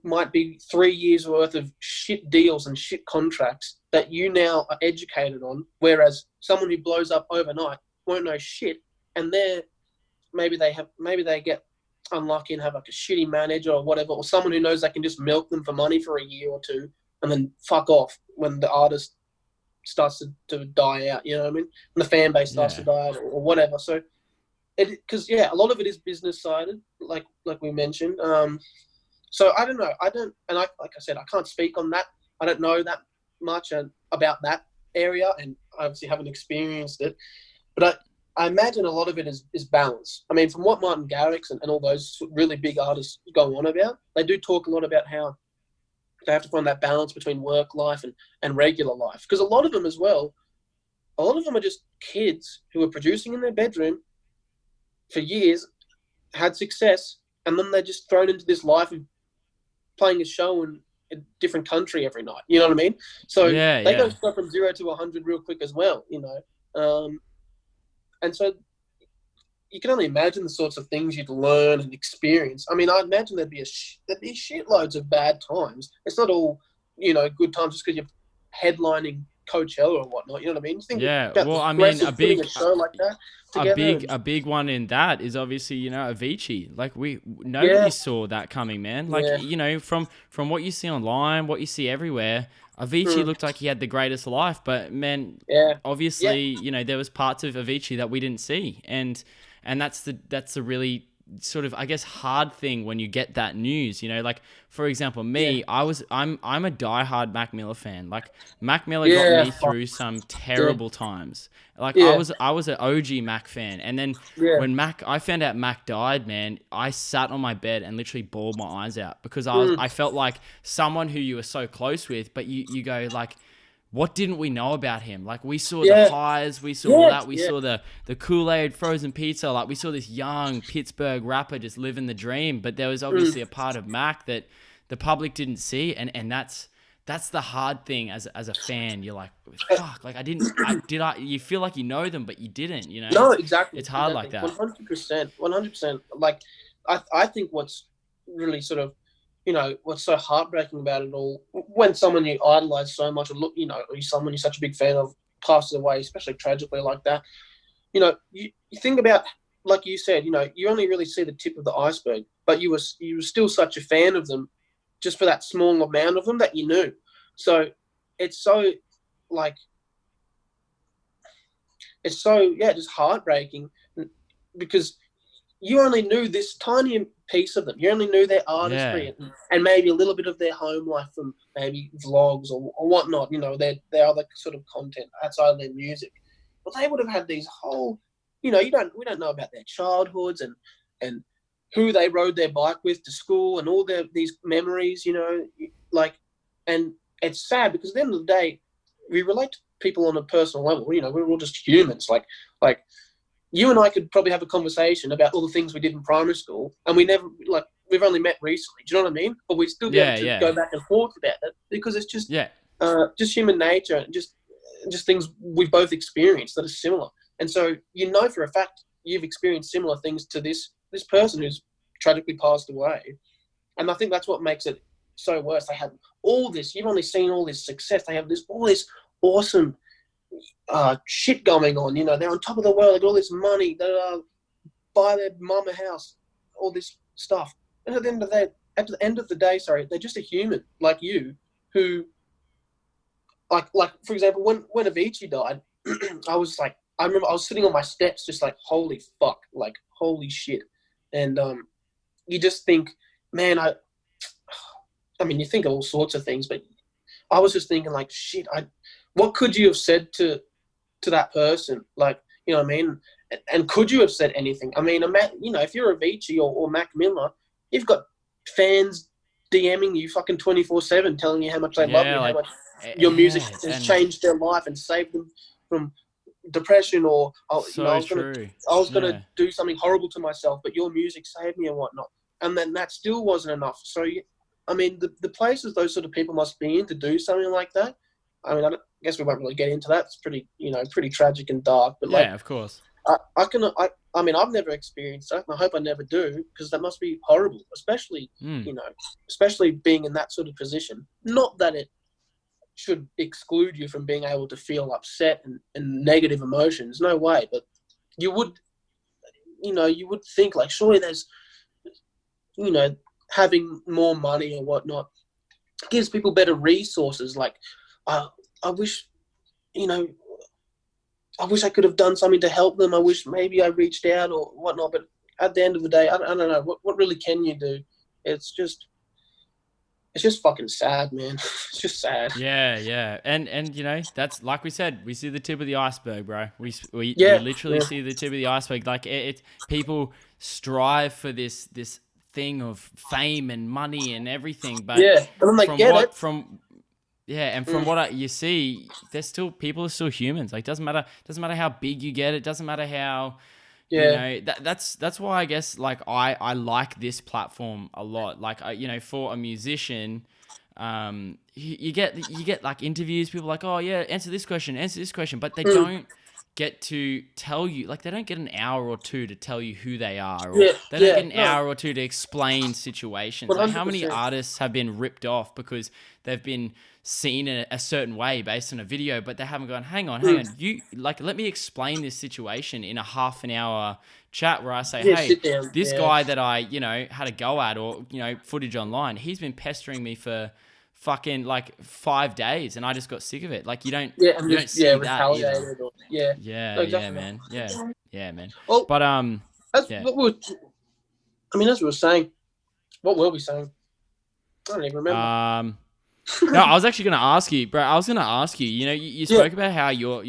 might be 3 years worth of shit deals and shit contracts that you now are educated on, whereas someone who blows up overnight won't know shit, and maybe they get unlucky and have like a shitty manager or whatever, or someone who knows they can just milk them for money for a year or two and then fuck off when the artist starts to die out, you know what I mean? And the fan base starts to die out or whatever. So because a lot of it is business sided, like we mentioned. So I don't know. Like I said, I can't speak on that. I don't know that much about that area, and I obviously haven't experienced it. But I imagine a lot of it is balance. I mean, from what Martin Garrix and all those really big artists go on about, they do talk a lot about how they have to find that balance between work life and regular life. Because a lot of them are just kids who are producing in their bedroom for years, had success, and then they're just thrown into this life of playing a show in a different country every night. You know what I mean? So they go stuff from 0 to 100 real quick as well, and so you can only imagine the sorts of things you'd learn and experience. I mean, I imagine there'd be shitloads of bad times. It's not all, good times just because you're headlining Coachella or whatnot. You know what I mean? A big show like that together.
A big one in that is obviously, Avicii. Like nobody saw that coming, man. Like, from what you see online, what you see everywhere, Avicii looked like he had the greatest life, but man, obviously, there was parts of Avicii that we didn't see, and that's the really sort of, I guess, hard thing when you get that news. Like, for example, me, I'm a diehard Mac Miller fan. Like, Mac Miller got me through some terrible times. Like, I was an OG Mac fan, and then when I found out Mac died, man, I sat on my bed and literally bawled my eyes out because I felt like someone who you were so close with, but you go like, what didn't we know about him? Like, we saw the highs, we saw that, we saw the Kool-Aid frozen pizza, like we saw this young Pittsburgh rapper just living the dream, but there was obviously a part of Mac that the public didn't see, and that's the hard thing as a fan. You're like, fuck, like you feel like you know them, but you didn't,
No, exactly.
It's hard like that.
100%. Like, I think what's really sort of, what's so heartbreaking about it all, when someone you idolize so much, or or someone you're such a big fan of passes away, especially tragically like that, you think about, like you said, you only really see the tip of the iceberg, but you were still such a fan of them just for that small amount of them that you knew. So it's so, like, just heartbreaking because you only knew this tiny piece of them. You only knew their artistry and maybe a little bit of their home life from maybe vlogs or whatnot, their other sort of content outside of their music. But they would have had these whole, we don't know about their childhoods and who they rode their bike with to school and all these memories, and it's sad because at the end of the day, we relate to people on a personal level. We're all just humans. Like you and I could probably have a conversation about all the things we did in primary school, and we've only met recently. Do you know what I mean? But we'd still be able to go back and forth about it because it's just human nature and just things we've both experienced that are similar. And so for a fact you've experienced similar things to this person who's tragically passed away. And I think that's what makes it so worse. They have all this, you've only seen all this success. They have all this awesome shit going on. They're on top of the world. They got all this money. buy their mum a house, all this stuff. And at the end of the day, they're just a human like you who, like for example, when Avicii died, I remember I was sitting on my steps just like, holy fuck, like, holy shit. And you just think, man, I mean, you think of all sorts of things, but I was just thinking like, shit, what could you have said to that person? Like, you know what I mean? And could you have said anything? I mean, you know, if you're Avicii or Mac Miller, you've got fans DMing you fucking 24/7, telling you how much they love you,
like,
how much your music has changed their life and saved them from depression, or you know, I was gonna do something horrible to myself, but your music saved me and whatnot. And then that still wasn't enough. So, I mean, the places those sort of people must be in to do something like that. I mean, I guess we won't really get into that. It's pretty, you know, pretty tragic and dark. But
yeah, of course.
I mean, I've never experienced that, and I hope I never do, because that must be horrible, especially, you know, especially being in that sort of position. Not that it should exclude you from being able to feel upset and negative emotions. No way. But you would think like, surely there's, you know, having more money or whatnot gives people better resources. Like, I wish, you know, I wish I could have done something to help them. I wish maybe I reached out or whatnot. But at the end of the day, I don't know. What really can you do? It's just fucking sad, man. It's just sad.
Yeah. And you know, that's like we said, we see the tip of the iceberg, bro. We literally see the tip of the iceberg. Like, it's people strive for this thing of fame and money and everything, but from what you see, people are still humans. Like, doesn't matter how big you get. It doesn't matter how, you know, that's why I guess, like, I like this platform a lot. Like, you know, for a musician, you get like interviews, people like, oh yeah, answer this question, but they don't get to tell you, like, they don't get an hour or two to tell you who they are, or they don't get an hour or two to explain situations. 100%. Like, how many artists have been ripped off because they've been seen in a certain way based on a video, but they haven't gone, hang on, you, like, let me explain this situation in a half an hour chat where I say, hey, this guy that I, you know, had a go at, or, you know, footage online, he's been pestering me for fucking like 5 days, and I just got sick of it. Like, you don't see that either. Yeah, man. Yeah, man.
Well,
but
as we were saying, what were we saying? I don't even remember.
No, I was actually going to ask you, bro. I was going to ask you. You know, you spoke about how you're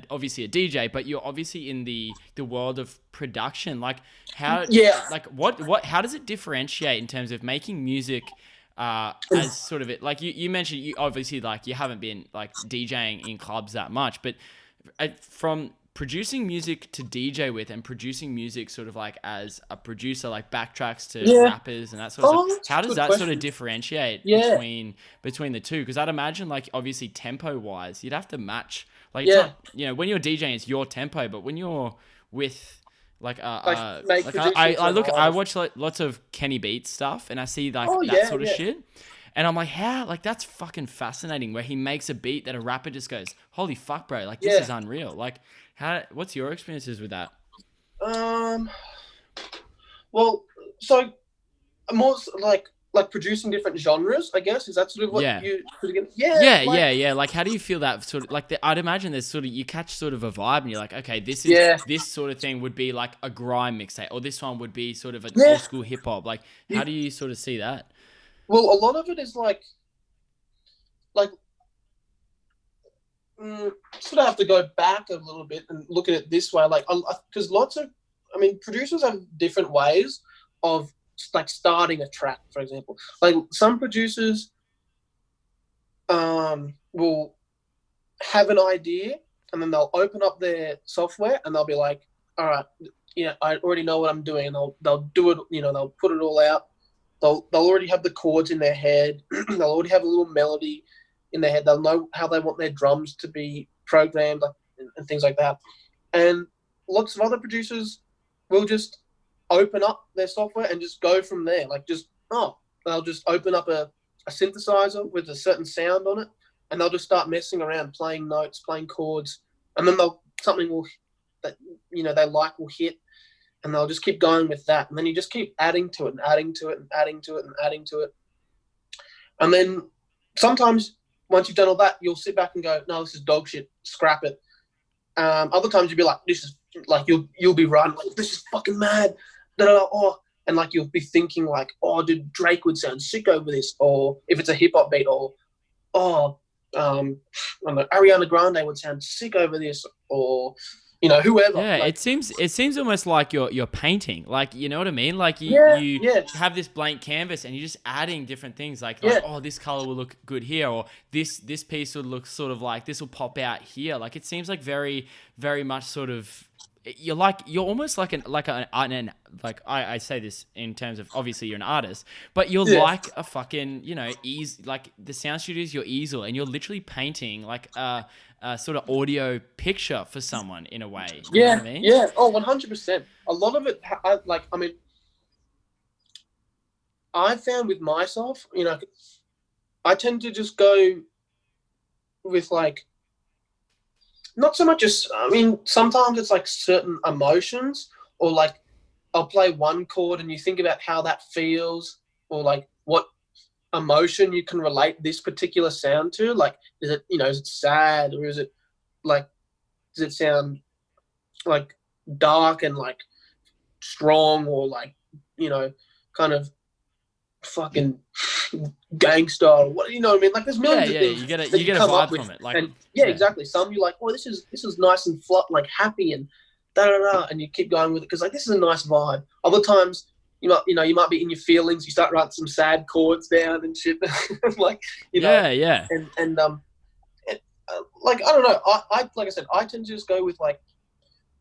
obviously a DJ, but you're obviously in the world of production. Like, how? Like, how does it differentiate in terms of making music? As sort of it, like you mentioned, you obviously, like, you haven't been like DJing in clubs that much, but from producing music to DJ with, and producing music sort of like as a producer, like backtracks to rappers and that sort of stuff, how does that sort of differentiate between the two? Because I'd imagine, like, obviously tempo wise, you'd have to match, like, it's not, you know, when you're DJing, it's your tempo, but when you're with I watch like lots of Kenny Beats stuff, and I see like that sort of shit, and I'm like, how? Like, that's fucking fascinating, where he makes a beat that a rapper just goes, holy fuck, bro, like, this is unreal. Like, what's your experiences with that?
Well, so more like producing different genres, I guess. Is that sort of what you
yeah. Like, how do you feel that sort of, like, I'd imagine there's sort of, you catch sort of a vibe, and you're like, okay, this sort of thing would be like a grime mixtape, or this one would be sort of an old school hip hop. Like, how do you sort of see that?
Well, a lot of it is like sort of have to go back a little bit and look at it this way, like, because producers have different ways of, like, starting a track. For example, like, some producers will have an idea, and then they'll open up their software and they'll be like, all right, you know, I already know what I'm doing, and they'll do it, you know, they'll put it all out. They'll already have the chords in their head. They'll already have a little melody in their head. They'll know how they want their drums to be programmed, and things like that. And lots of other producers will just open up their software and just go from there. Like, they'll just open up a synthesizer with a certain sound on it, and they'll just start messing around, playing notes, playing chords, and then something will that they like will hit, and they'll just keep going with that, and then you just keep adding to it and adding to it and adding to it and adding to it, and then sometimes once you've done all that, you'll sit back and go, no, this is dog shit, scrap it. Other times you'll be like, this is like you'll be running like, this is fucking mad, oh, and like you'll be thinking like, oh, dude, Drake would sound sick over this, or if it's a hip hop beat, or oh, I don't know, Ariana Grande would sound sick over this, or whoever.
Yeah,
like,
it seems almost like you're painting, like, you know what I mean? Like you have this blank canvas and you're just adding different things, like oh, this color will look good here, or this piece would look sort of like this will pop out here. Like it seems like very, very much sort of you're almost like I say this in terms of obviously you're an artist, but you're like a fucking like the sound studio is your easel, and you're literally painting like a sort of audio picture for someone in a way. You know what I mean?
Yeah. Oh, 100%. A lot of it, I found with myself, I tend to just go with like, not so much as, sometimes it's like certain emotions, or like I'll play one chord and you think about how that feels, or like what emotion you can relate this particular sound to. Like, is it sad, or is it like, does it sound like dark and like strong, or like, kind of fucking gangster, or what, you know what I mean? Like there's millions of things.
You get a vibe from it. Like,
and exactly. Some you're like, oh, this is nice and flat, like happy and da da da, and you keep going with it because like this is a nice vibe. Other times you might be in your feelings. You start writing some sad chords down and shit. like and like I don't know. I like I said, I tend to just go with like,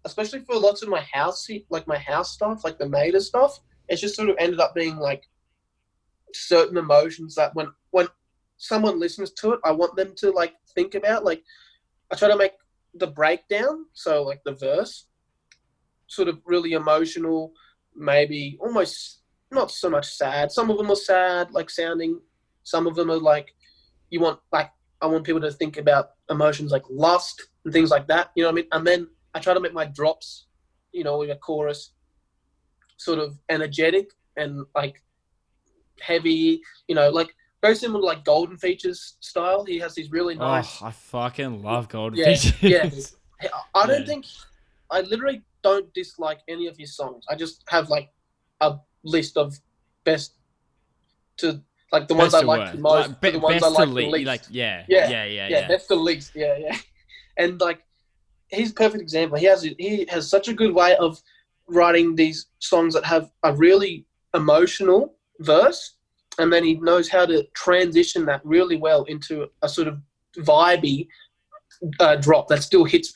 especially for lots of my house stuff, like the Meda stuff. It's just sort of ended up being like certain emotions that when someone listens to it, I want them to like think about. Like I try to make the breakdown, so like the verse, sort of really emotional, maybe almost not so much sad. Some of them are sad, like sounding. Some of them are like, I want people to think about emotions like lust and things like that. You know what I mean? And then I try to make my drops, in a chorus, sort of energetic and like heavy, like very similar to like Golden Features style. He has these really nice.
Oh, I fucking love Golden Features.
Yeah. I don't think, I literally don't dislike any of his songs. I just have like a list of best to like the ones I like the most, the ones I like the least.
Like,
best to least. Yeah. And like, he's a perfect example. He has such a good way of writing these songs that have a really emotional verse, and then he knows how to transition that really well into a sort of vibey drop that still hits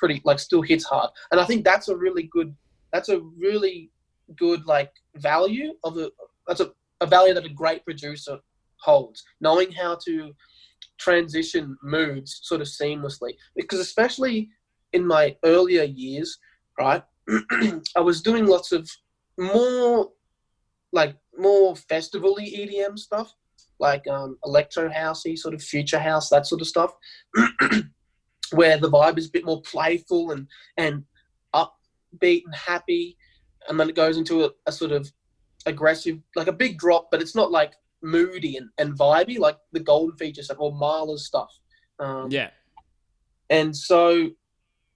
hard. And I think that's a really good like value that's a value that a great producer holds, knowing how to transition moods sort of seamlessly. Because especially in my earlier years, right, I was doing lots of more festival-y EDM stuff, like electro housey, sort of future house, that sort of stuff, where the vibe is a bit more playful and upbeat and happy, and then it goes into a sort of aggressive, like a big drop, but it's not like moody and vibey like the Golden Feature stuff or Marla's stuff. And so,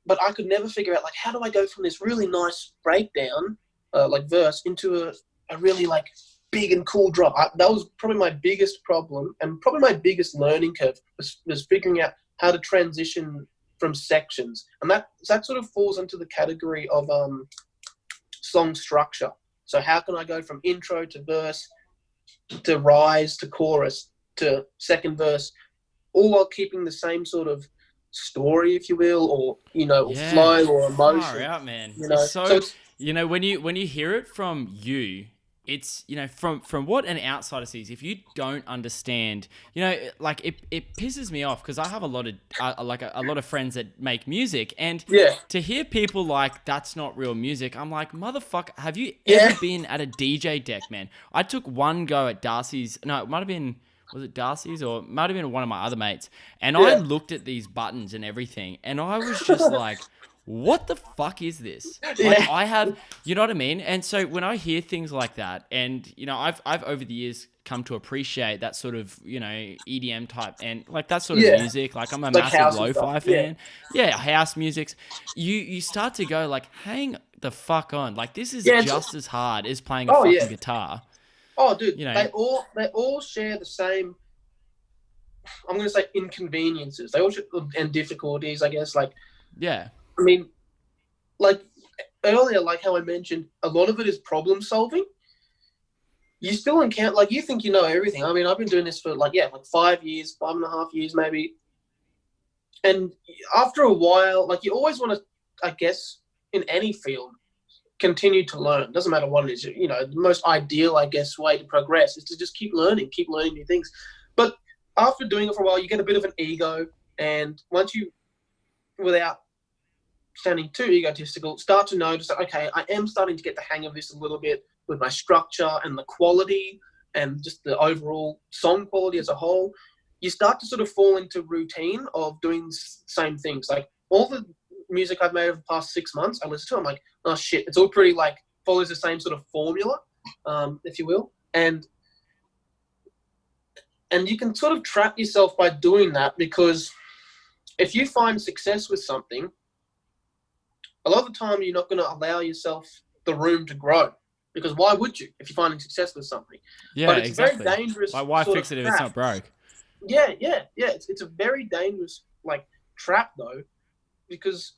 but I could never figure out like, how do I go from this really nice breakdown, like verse, into a really like big and cool drop. That was probably my biggest problem, and probably my biggest learning curve was figuring out how to transition from sections. And that sort of falls into the category of song structure. So how can I go from intro to verse to rise to chorus to second verse, all while keeping the same sort of story, if you will, or or flow or emotion.
Far out, man. So it's, when you hear it from you, it's from what an outsider sees. If you don't understand, like it pisses me off because I have a lot of friends that make music, and to hear people like that's not real music, I'm like, motherfucker, have you ever been at a DJ deck, man? I took one go at Darcy's. No, it might have been. Was it Darcy's, or it might have been one of my other mates? And I looked at these buttons and everything, and I was just like, what the fuck is this? Like,
Yeah.
I have, you know what I mean? And so when I hear things like that, and, you know, I've over the years come to appreciate that sort of, you know, EDM type and like that sort of
Yeah.
music. Like, I'm a
Like
massive
house and stuff.
lo-fi
Yeah.
fan. Yeah, house music. You start to go like, hang the fuck on. Like, this is
Yeah.
just as hard as playing a
Oh
fucking
yeah.
guitar.
Oh dude,
You know,
they all share the same. I'm gonna say inconveniences. They all share, and difficulties. I guess. Like,
yeah.
I mean, like earlier, like how I mentioned, a lot of it is problem solving. You still encounter, like, you think you know everything. I mean, I've been doing this for like 5 years, 5.5 years maybe. And after a while, like, you always want to, I guess, in any field, continue to learn. Doesn't matter what it is. You know, the most ideal, I guess, way to progress is to just keep learning new things. But after doing it for a while, you get a bit of an ego, and once you, without sounding too egotistical, start to notice that, okay, I am starting to get the hang of this a little bit with my structure and the quality and just the overall song quality as a whole. You start to sort of fall into routine of doing the same things. Like, all the music I've made over the past 6 months, I listen to it, I'm like, oh shit, it's all pretty, like, follows the same sort of formula, if you will. And you can sort of trap yourself by doing that, because if you find success with something, a lot of the time you're not going to allow yourself the room to grow, because why would you if you're finding success with something?
Yeah,
But it's
exactly.
a very dangerous
Like, why
sort
fix
of
it if
trap.
it's not broke?
Yeah. It's a very dangerous, like, trap though, because,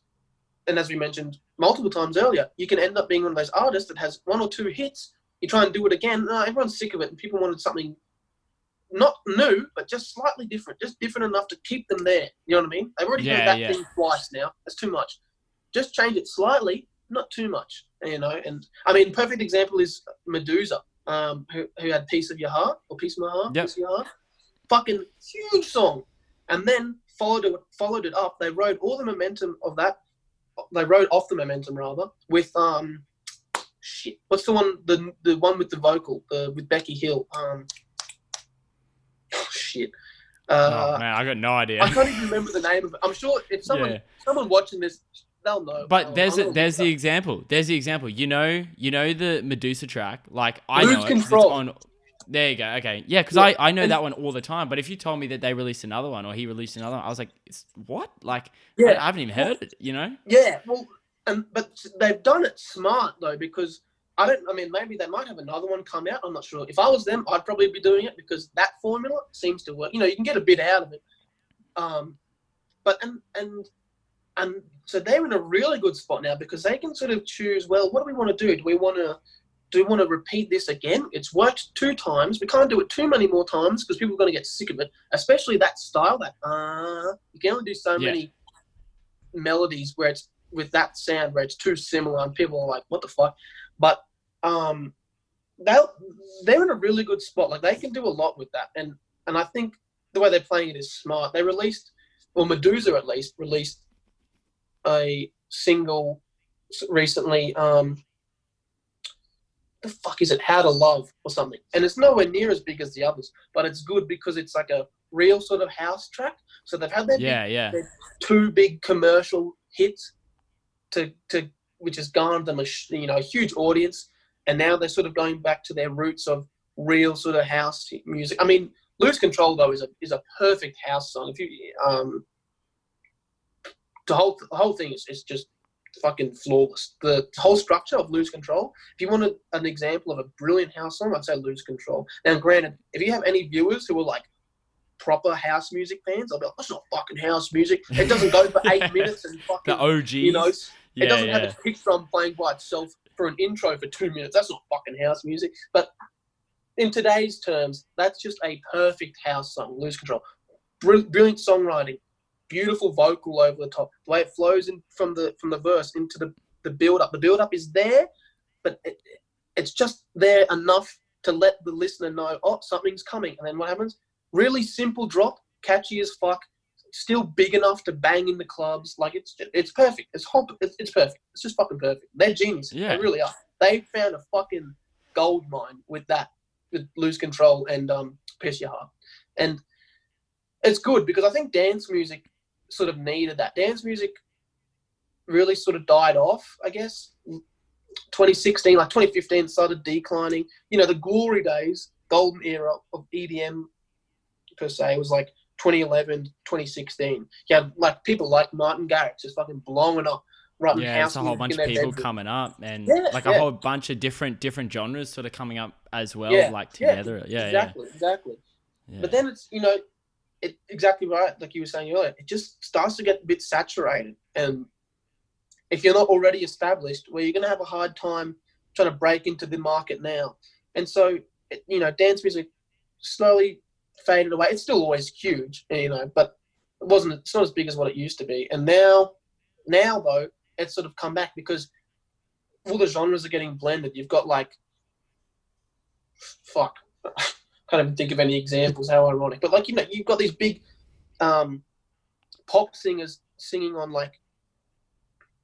and as we mentioned multiple times earlier, you can end up being one of those artists that has 1 or 2 hits. You try and do it again, everyone's sick of it, and people wanted something not new, but just slightly different, just different enough to keep them there. You know what I mean? They've already heard that thing twice now. That's too much. Just change it slightly, not too much, you know. And I mean, perfect example is Medusa, who had "Piece of Your Heart" or "Piece of My Heart,"
Yep.
"Piece of Your Heart," fucking huge song, and then followed it up. They rode all the momentum of that. They rode off the momentum rather with shit. What's the one? The one with the vocal, with Becky Hill. Shit.
Oh man, I got no idea.
I can't even remember the name of it. I'm sure if someone watching this, they'll know.
But there's the example. There's the example. You know the Medusa track. Like, I
Lose
know it 'cause it's
Control.
on. There you go. Okay, yeah, because I know that one all the time. But if you told me that they released another one or he released another one, I was like, what? Like, I haven't even heard it. You know?
Yeah. Well, but they've done it smart though, because I mean, maybe they might have another one come out. I'm not sure. If I was them, I'd probably be doing it, because that formula seems to work. You know, you can get a bit out of it. But and so they're in a really good spot now, because they can sort of choose, well, what do we want to do? Do we want to repeat this again? It's worked 2 times. We can't do it too many more times, because people are going to get sick of it, especially that style. That you can only do so many melodies where it's with that sound where it's too similar, and people are like, what the fuck? But they're in a really good spot. Like, they can do a lot with that, and I think the way they're playing it is smart. They released, or Medusa at least released, a single recently. The fuck is it? How to Love or something, and it's nowhere near as big as the others, but it's good because it's like a real sort of house track. So they've had their 2 big commercial hits to which has garnered them a huge audience, and now they're sort of going back to their roots of real sort of house music. I mean, "Lose Control" though is a perfect house song. If you the whole thing is just fucking flawless. The whole structure of "Lose Control." If you wanted an example of a brilliant house song, I'd say "Lose Control." Now, granted, if you have any viewers who are like proper house music fans, I'll be like, that's not fucking house music. It doesn't go for 8 minutes and fucking,
the OGs.
you know, it doesn't have a kick drum playing by itself for an intro for 2 minutes. That's not fucking house music. But in today's terms, that's just a perfect house song, "Lose Control." Brilliant songwriting, beautiful vocal over the top. The way it flows in from the verse into the build-up. The build-up is there, but it's just there enough to let the listener know, oh, something's coming. And then what happens? Really simple drop, catchy as fuck, still big enough to bang in the clubs. Like, it's perfect. It's perfect. It's just fucking perfect. They're geniuses.
Yeah.
They really are. They found a fucking gold mine with that, with "Lose Control" and "Pierce Your Heart." And it's good, because I think dance music sort of needed that. Dance music really sort of died off, I guess. 2016, like 2015 started declining. You know, the glory days, golden era of EDM per se was like 2011, 2016. Yeah, like people like Martin Garrix just fucking blowing up, writing
Yeah, there's
house
a whole
music
bunch
in
of
their
people
bedroom.
coming up, and
Yeah,
like a
yeah,
whole bunch of different genres sort of coming up as well,
yeah,
like
yeah,
together. Yeah,
exactly, exactly. But
yeah,
then it's, you know, it exactly right, like you were saying earlier. It just starts to get a bit saturated, and if you're not already established, well, you're going to have a hard time trying to break into the market now. And so, you know, dance music slowly faded away. It's still always huge, you know, but it's not as big as what it used to be. And now though, it's sort of come back because all the genres are getting blended. You've got like, fuck, can't even think of any examples. How ironic, but like, you know, you've got these big pop singers singing on like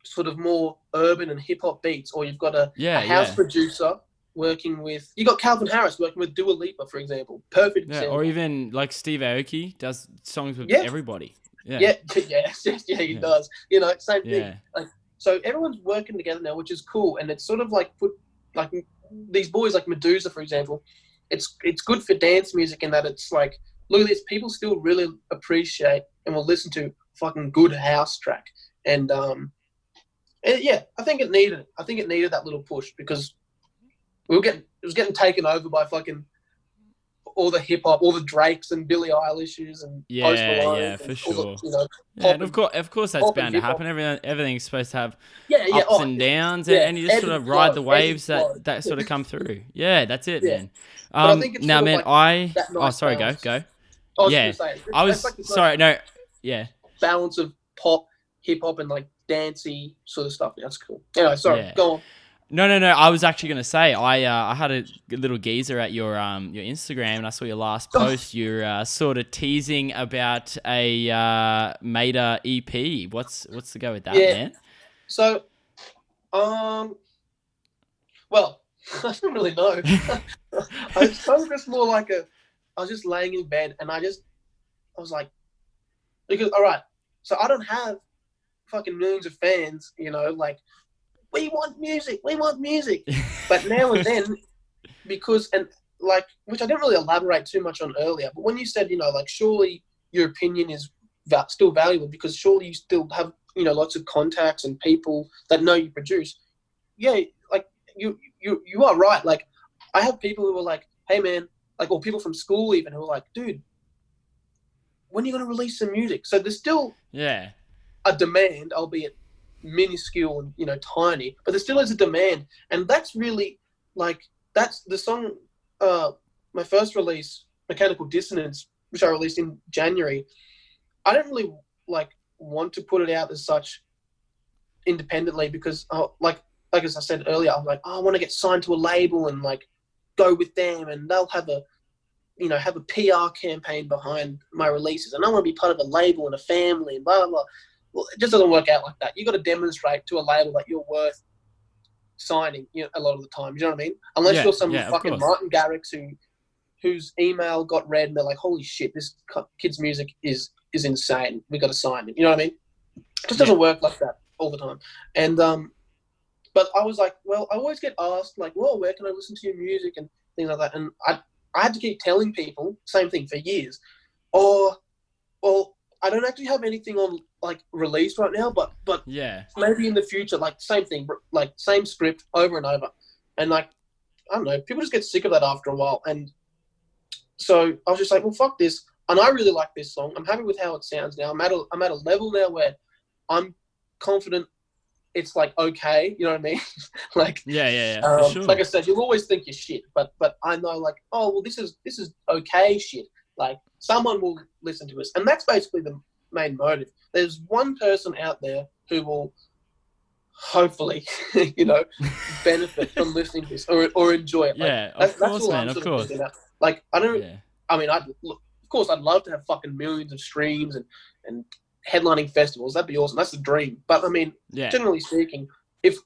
sort of more urban and hip hop beats, or you've got a
yeah,
house
yeah,
producer working with, you got Calvin Harris working with Dua Lipa, for example. Perfect
yeah. Or
example.
even like Steve Aoki does songs with
Yeah,
everybody. Yeah,
yeah, yeah, he
yeah,
does. You know, same thing.
yeah,
Like, so everyone's working together now, which is cool, and it's sort of like put like these boys like Medusa, for example. It's good for dance music in that it's like, look at this, people still really appreciate and will listen to fucking good house track, and yeah, I think it needed it. I think it needed that little push because it was getting taken over by fucking all the hip hop, all the Drakes and Billie Eilish's and Post
yeah,
Malone
yeah,
and
for
all the,
sure.
you know,
Yeah, and of course, that's
pop and
bound to
hip hop.
happen. Everything's supposed to have
Yeah, yeah,
ups and downs,
yeah,
and you just
ebb
sort
and
of ride
flow,
the
ebb and
waves
flow.
that sort of come through. Yeah, that's it,
Yeah,
man.
but I think it's
Now,
sort of
man,
like that
oh,
nice
sorry, go,
balance.
go.
I was
Yeah,
just gonna say
I
it's
was
like this nice
sorry. No, yeah,
balance of pop, hip hop, and like dancey sort of stuff. Yeah, that's cool. Anyway, sorry,
yeah.
go on.
No. I was actually gonna say I had a little geezer at your Instagram, and I saw your last post. You're sort of teasing about a Meda EP. What's the go with that,
Yeah,
man?
so um, well, I don't really know. I was kind of just more like I was just laying in bed and I was like, because, all right, so I don't have fucking millions of fans, you know, like, we want music. But now and then, because, and like, which I didn't really elaborate too much on earlier, but when you said, you know, like, surely your opinion is still valuable because surely you still have, you know, lots of contacts and people that know you produce. Yeah, like, you are right. Like, I have people who are like, hey man, like, or people from school even who are like, dude, when are you going to release some music? So there's still
Yeah,
a demand, albeit minuscule and, you know, tiny, but there still is a demand, and that's really like, that's the song. My first release, Mechanical Dissonance, which I released in January. I don't really like want to put it out as such independently because, like as I said earlier, I'm like, oh, I want to get signed to a label and like go with them, and they'll have a, you know, have a PR campaign behind my releases, and I want to be part of a label and a family and blah blah blah. Well, it just doesn't work out like that. You got to demonstrate to a label that you're worth signing, you know, a lot of the time. You know what I mean? Unless you're some
yeah, of
fucking
course.
Martin Garrix whose email got read and they're like, holy shit, this kid's music is insane. We got to sign him. You know what I mean? It just
Yeah,
doesn't work like that all the time. And but I was like, well, I always get asked like, well, where can I listen to your music and things like that, and I had to keep telling people same thing for years. Or, well, I don't actually have anything on like released right now, but
yeah,
maybe in the future, like same thing, like same script over and over, and like, I don't know, people just get sick of that after a while, and so I was just like, well, fuck this, and I really like this song. I'm happy with how it sounds now. I'm at a level now where I'm confident it's like okay, you know what I mean? Like,
yeah, for
like
sure.
I said, you'll always think you're shit, but I know like, oh well, this is okay shit. Like someone will listen to us, and that's basically the main motive. There's one person out there who will hopefully, you know, benefit from listening to this or enjoy it. Like
Yeah, of
that's
course,
all
man,
I'm
of
sort of thinking
course.
about. Like I don't.
Yeah,
I mean, of course, I'd love to have fucking millions of streams and headlining festivals. That'd be awesome. That's the dream. But I mean,
yeah,
generally speaking, if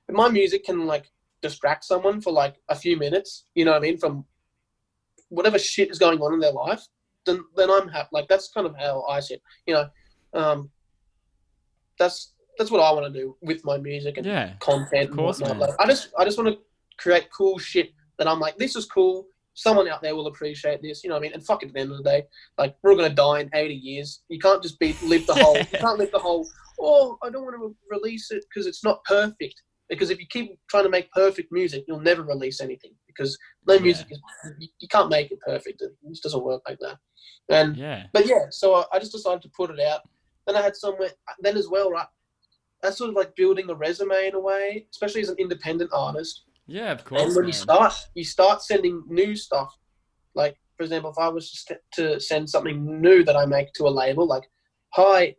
my music can like distract someone for like a few minutes, you know what I mean, from whatever shit is going on in their life, then I'm happy. Like that's kind of how I see it. You know, um, that's that's what I want to do with my music and
Yeah,
content
of
and
course,
whatnot.
man.
Like, I just want to create cool shit that I'm like, this is cool. Someone out there will appreciate this. You know what I mean? And fuck it, at the end of the day, like, we're all gonna die in 80 years. You can't just live the whole. You can't live the whole. Oh, I don't want to release it because it's not perfect. Because if you keep trying to make perfect music, you'll never release anything. Because no music is, you can't make it perfect. It just doesn't work like that. And
Yeah.
but yeah, so I just decided to put it out. Then I had somewhere. Then as well, right? That's sort of like building a resume in a way, especially as an independent artist.
Yeah, of
And
course,
when
man.
you start sending new stuff. Like, for example, if I was to send something new that I make to a label, like, hi,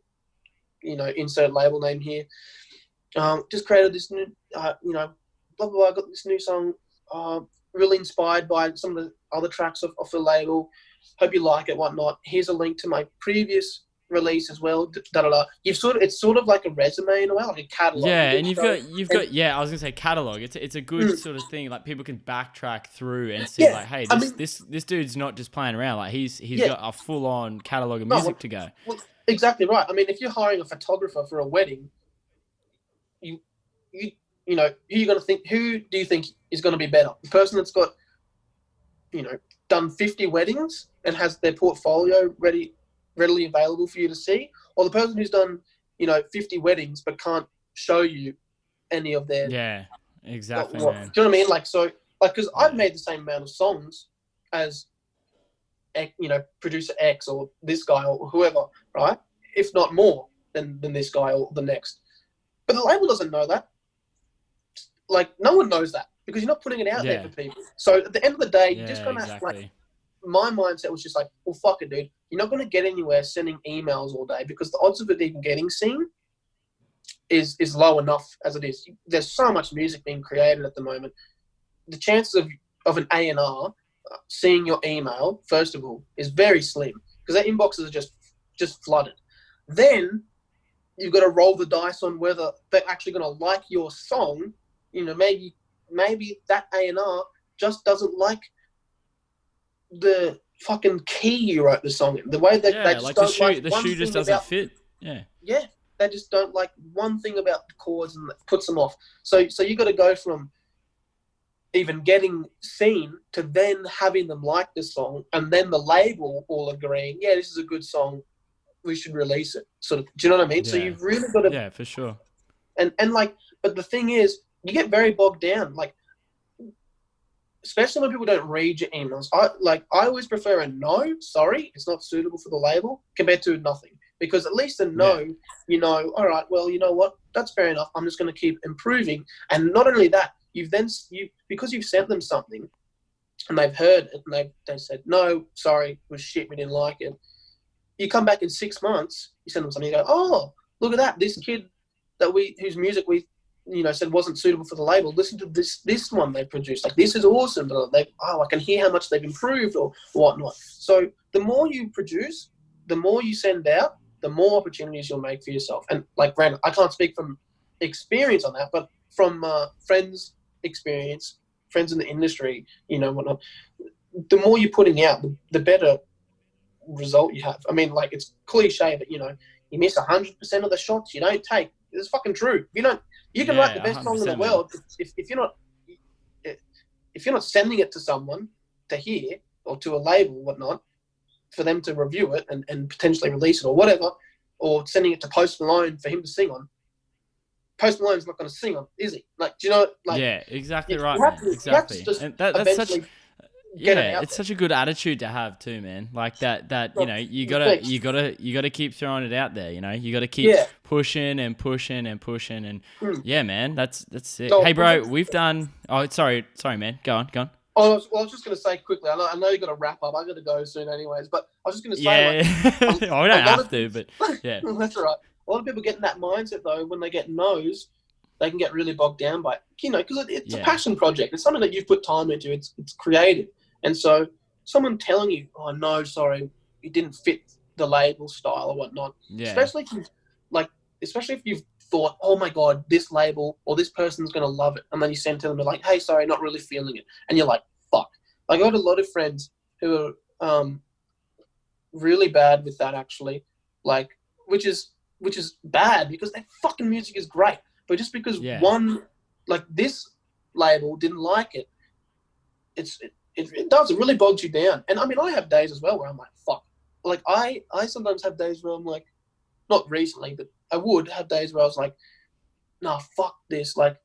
insert label name here. Just created this new, blah, blah, blah. I got this new song, really inspired by some of the other tracks off the label. Hope you like it, whatnot. Here's a link to my previous release as well. Da, da, da. It's sort of like a resume in a way, like a catalog.
Yeah, and you've got yeah, I was gonna say catalog. It's a good sort of thing. Like people can backtrack through and see like, hey, this dude's not just playing around. Like he's got a full on catalog of music to go.
Well, exactly right. I mean, if you're hiring a photographer for a wedding, you know, who do you think is going to be better? The person that's got, done 50 weddings and has their portfolio readily available for you to see, or the person who's done, 50 weddings but can't show you any of their.
Yeah, exactly, man.
Do you know what I mean? Like, so, like, because I've made the same amount of songs as, producer X or this guy or whoever, right? If not more than this guy or the next. But the label doesn't know that. Like, no one knows that because you're not putting it out there for people. So at the end of the day, you just kind of like, my mindset was just like, well, fuck it, dude. You're not going to get anywhere sending emails all day because the odds of it even getting seen is low enough as it is. There's so much music being created at the moment. The chances of an A&R seeing your email, first of all, is very slim because their inboxes are just flooded. Then you've got to roll the dice on whether they're actually going to like your song. Maybe that A&R just doesn't like the fucking key you wrote the song in. The way that they just
like
don't like
the
one
shoe
thing
just doesn't
about,
fit. Yeah.
Yeah, they just don't like one thing about the chords and that puts them off. So you got to go from even getting seen to then having them like the song, and then the label all agreeing, yeah, this is a good song, we should release it. Sort of, do you know what I mean?
Yeah.
So you've really got to.
Yeah, for sure.
And like, but the thing is, you get very bogged down. Like, especially when people don't read your emails. I always prefer a no, sorry, it's not suitable for the label, compared to nothing. Because at least a no, all right, well, you know what? That's fair enough. I'm just going to keep improving. And not only that, because you've sent them something and they've heard it and they said, no, sorry, it was shit, we didn't like it. You come back in 6 months, you send them something, you go, oh, look at that. This kid whose music we said wasn't suitable for the label, listen to this one they produced. Like, this is awesome. I can hear how much they've improved or whatnot. So the more you produce, the more you send out, the more opportunities you'll make for yourself. And like, Brandon, I can't speak from experience on that, but from friends' experience, friends in the industry, whatnot, the more you're putting out, the better result you have. I mean, like, it's cliche, but you miss 100% of the shots you don't take. It's fucking true. You can write the best song in the world if you're not sending it to someone to hear or to a label or whatnot for them to review it and potentially release it or whatever, or sending it to Post Malone for him to sing on. Post Malone's not going to sing on, is he? Like, do you know? Like,
yeah, exactly right, man. Exactly.
You have to just
that's such. Yeah, it's
there.
such a good attitude to have too, man. Like that, you gotta keep throwing it out there. You gotta keep pushing and pushing and pushing and yeah, man, that's it. Hey, bro, we've done. Oh, sorry, man. Go on.
Oh, I was just gonna say quickly. I know you got to wrap up. I got to go soon, anyways. But I was just gonna say,
we don't have to, but yeah,
that's all right. A lot of people get in that mindset though. When they get no's, they can get really bogged down by it. Because it's a passion project. It's something that you've put time into. It's creative. And so someone telling you, oh, no, sorry, it didn't fit the label style or whatnot, especially if you've thought, oh, my God, this label or this person's going to love it. And then you send to them, they're like, hey, sorry, not really feeling it. And you're like, fuck. Like, I got a lot of friends who are really bad with that, actually, like, which is which is bad because their fucking music is great. But just because one, like this label didn't like it, it does. It really bogs you down. And I mean, I have days as well where I'm like, fuck. Like I sometimes have days where I'm like, not recently, but I would have days where I was like, nah, fuck this. Like,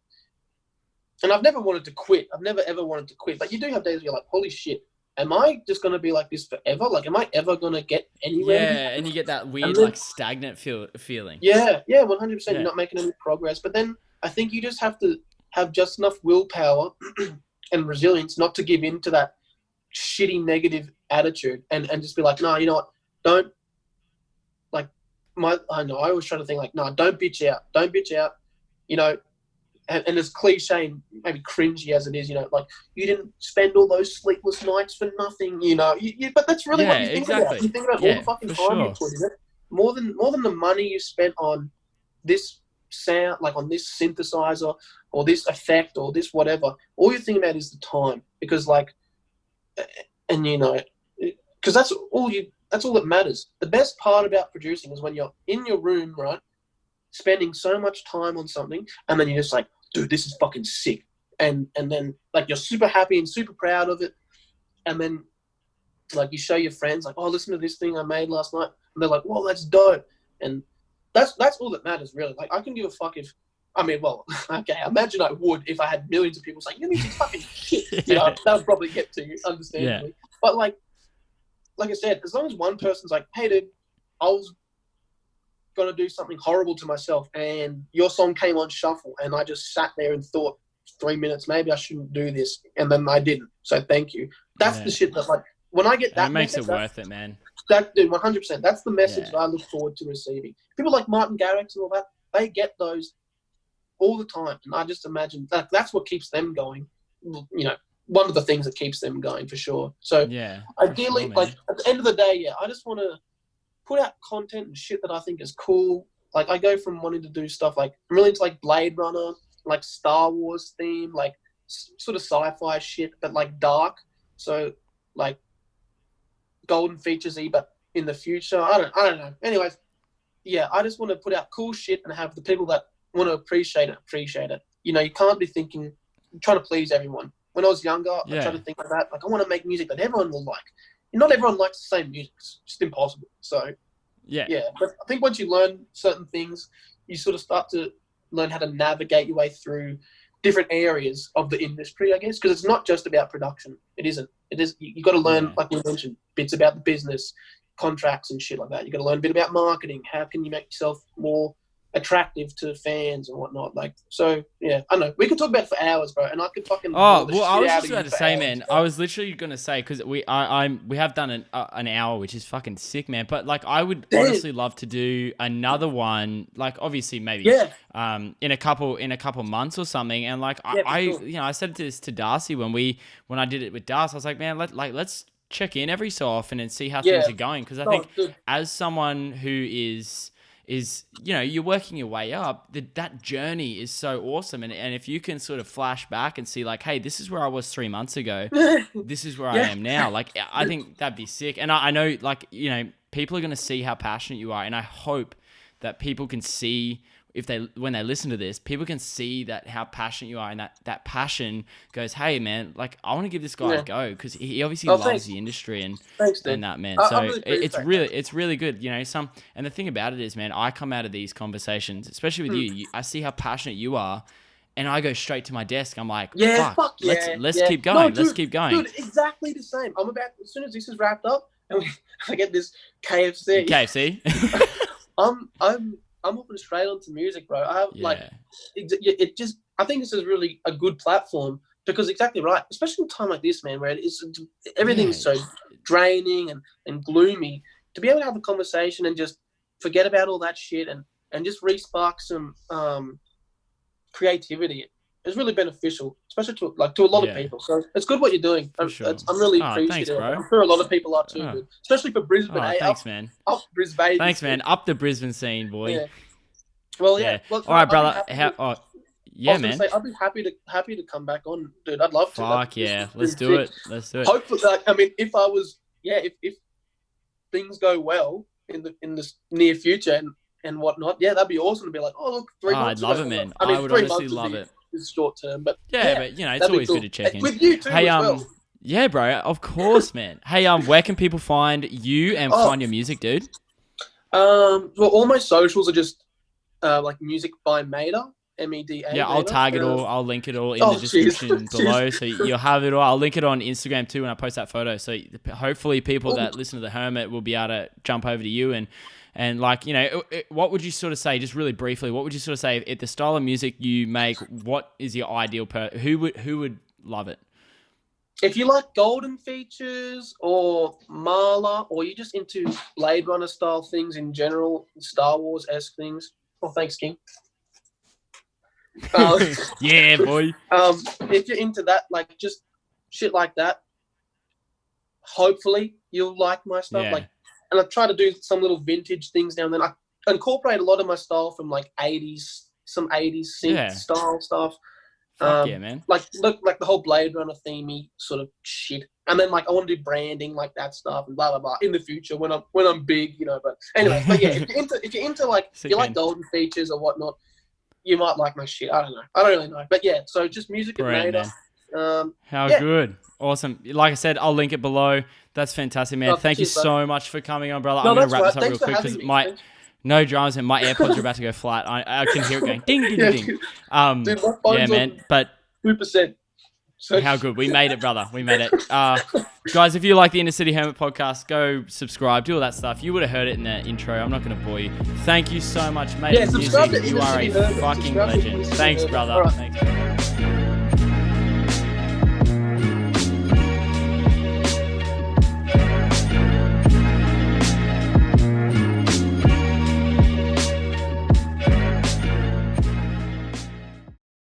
and I've never wanted to quit. I've never ever wanted to quit. But you do have days where you're like, holy shit, am I just gonna be like this forever? Like, am I ever gonna get anywhere?
Yeah, and you get that weird like stagnant feeling.
Yeah, 100%. You're not making any progress. But then I think you just have to have just enough willpower and resilience not to give in to that shitty negative attitude and just be like, no, you know what? Don't like I always try to think like, no, don't bitch out. You know, and as cliche and maybe cringy as it is, you know, like you didn't spend all those sleepless nights for nothing, you know. But that's really what you think about. You think about all the fucking time you put in it. More than the money you spent on this sound, like on this synthesizer or this effect or this whatever. All you think about is the time, because like, and you know, because that's all that matters. The best part about producing is when you're in your room, right, spending so much time on something, and then you're just like, dude, this is fucking sick, and then like you're super happy and super proud of it, and then like you show your friends like, oh, listen to this thing I made last night, and they're like, whoa, that's dope, and that's all that matters really. Like I can give a fuck if, I mean, well, okay, imagine I would if I had millions of people saying your music's fucking shit. You know, that would probably get to you, understandably. Yeah. But like I said, as long as one person's like, hey, dude, I was gonna do something horrible to myself, and your song came on shuffle, and I just sat there and thought 3 minutes, maybe I shouldn't do this, and then I didn't. So thank you. That's the shit that like when I get that,
it makes it worth it, man.
That dude, 100%. That's the message that I look forward to receiving. People like Martin Garrix and all that, they get those all the time, and I just imagine that's what keeps them going. You know, one of the things that keeps them going for sure. So ideally, like at the end of the day, I just want to put out content and shit that I think is cool. Like I go from wanting to do stuff like I'm really into like Blade Runner, like Star Wars theme, like sort of sci-fi shit, but like dark. So like golden features-y, but in the future. I don't know. Anyways, yeah, I just want to put out cool shit and have the people that want to appreciate it. You know, you can't be trying to please everyone. When I was younger, I tried to think like that. Like, I want to make music that everyone will like. And not everyone likes the same music. It's just impossible. So, yeah. But I think once you learn certain things, you sort of start to learn how to navigate your way through different areas of the industry, I guess, because it's not just about production. It isn't. It is. You got to learn, like we mentioned, bits about the business, contracts and shit like that. You got to learn a bit about marketing. How can you make yourself more attractive to fans and whatnot? Like, so yeah, I know we could talk about it for hours, bro, and I could fucking.
Oh well, I was just about to say, man. I was literally gonna say because we have done an hour, which is fucking sick, man. But like, I would honestly love to do another one. Like, obviously, maybe in a couple months or something. And like, you know, I said this to Darcy when I did it with Darcy. I was like, man, let's check in every so often and see how things are going, because I think as someone who is you know, you're working your way up, that journey is so awesome, and if you can sort of flash back and see like, hey, this is where I was 3 months ago, this is where I am now, like, I think that'd be sick. And I know, like, you know, people are going to see how passionate you are, and I hope that people can see, when they listen to this, people can see that how passionate you are, and that passion goes, hey man, like, I want to give this guy a go, because he obviously loves the industry and that, man. So really it's really good, you know. And the thing about it is, man, I come out of these conversations, especially with you, I see how passionate you are, and I go straight to my desk. I'm like, let's keep going. Let's keep going.
Dude, exactly the same. I'm about, as soon as this is wrapped up and I get this KFC. I'm hopping straight onto music, bro. It just, I think this is really a good platform, because exactly right, especially in a time like this, man, where everything's so draining and gloomy, to be able to have a conversation and just forget about all that shit and just re-spark some creativity is really beneficial, especially to a lot of people. So it's good what you're doing. I'm really appreciative.
Thanks,
I'm sure a lot of people are too, especially for Brisbane.
Thanks, man.
Up Brisbane.
Thanks, man. Up the Brisbane scene, boy.
Yeah. Well, yeah. Well,
all right, brother. Man.
I'd be happy to come back on, dude. I'd love to.
Fuck yeah, let's do it.
Hopefully, I mean, if things go well in the near future, and and whatnot. Yeah, that'd be awesome to be like, oh look, 3 months.
I'd love it, man.
I mean,
I would
3
honestly
months
love it.
is short term, but
But you know, it's
that'd be
always
cool.
good to check in.
With you too,
Hey,
as well.
yeah, bro, of course, man. Hey, where can people find you and find your music, dude?
Well, all my socials are just like music by Meda, Meda.
Yeah, I'll tag it all. I'll link it all in the description below, so you'll have it all. I'll link it on Instagram too when I post that photo. So hopefully people that listen to The Hermit will be able to jump over to you and like, you know, what would you sort of say, just really briefly, what would you sort of say if the style of music you make, what is your ideal who would love it?
If you like golden features or Marla, or you're just into Blade Runner style things in general, Star Wars-esque things. Oh, thanks, King.
Yeah, boy.
If you're into that, like just shit like that, hopefully you'll like my stuff.
Yeah.
Like, and I try to do some little vintage things now and then. I incorporate a lot of my style from like 80s, some 80s synth style stuff.
Fuck yeah, man.
Like the whole Blade Runner themey sort of shit. And then like I want to do branding like that stuff and blah blah blah in the future when I'm big, you know. But anyway, but yeah, if you're into like if you like golden features or whatnot, you might like my shit. I don't know. I don't really know. But yeah, so just music and Meda.
How good. Awesome. Like I said, I'll link it below. That's fantastic, man. Thank you so much for coming on, brother. I'm going to wrap this up real quick because no dramas and my AirPods are about to go flat. I can hear it going ding, ding, ding.
Dude, my phone's
yeah, man. But
2%. So
how good. We made it, brother. We made it. Guys, if you like the Inner City Hermit podcast, go subscribe, do all that stuff. You would have heard it in the intro. I'm not going to bore you. Thank you so much, mate.
Yeah, subscribe to
You are a fucking legend. Thanks, brother.
Right.
Thanks.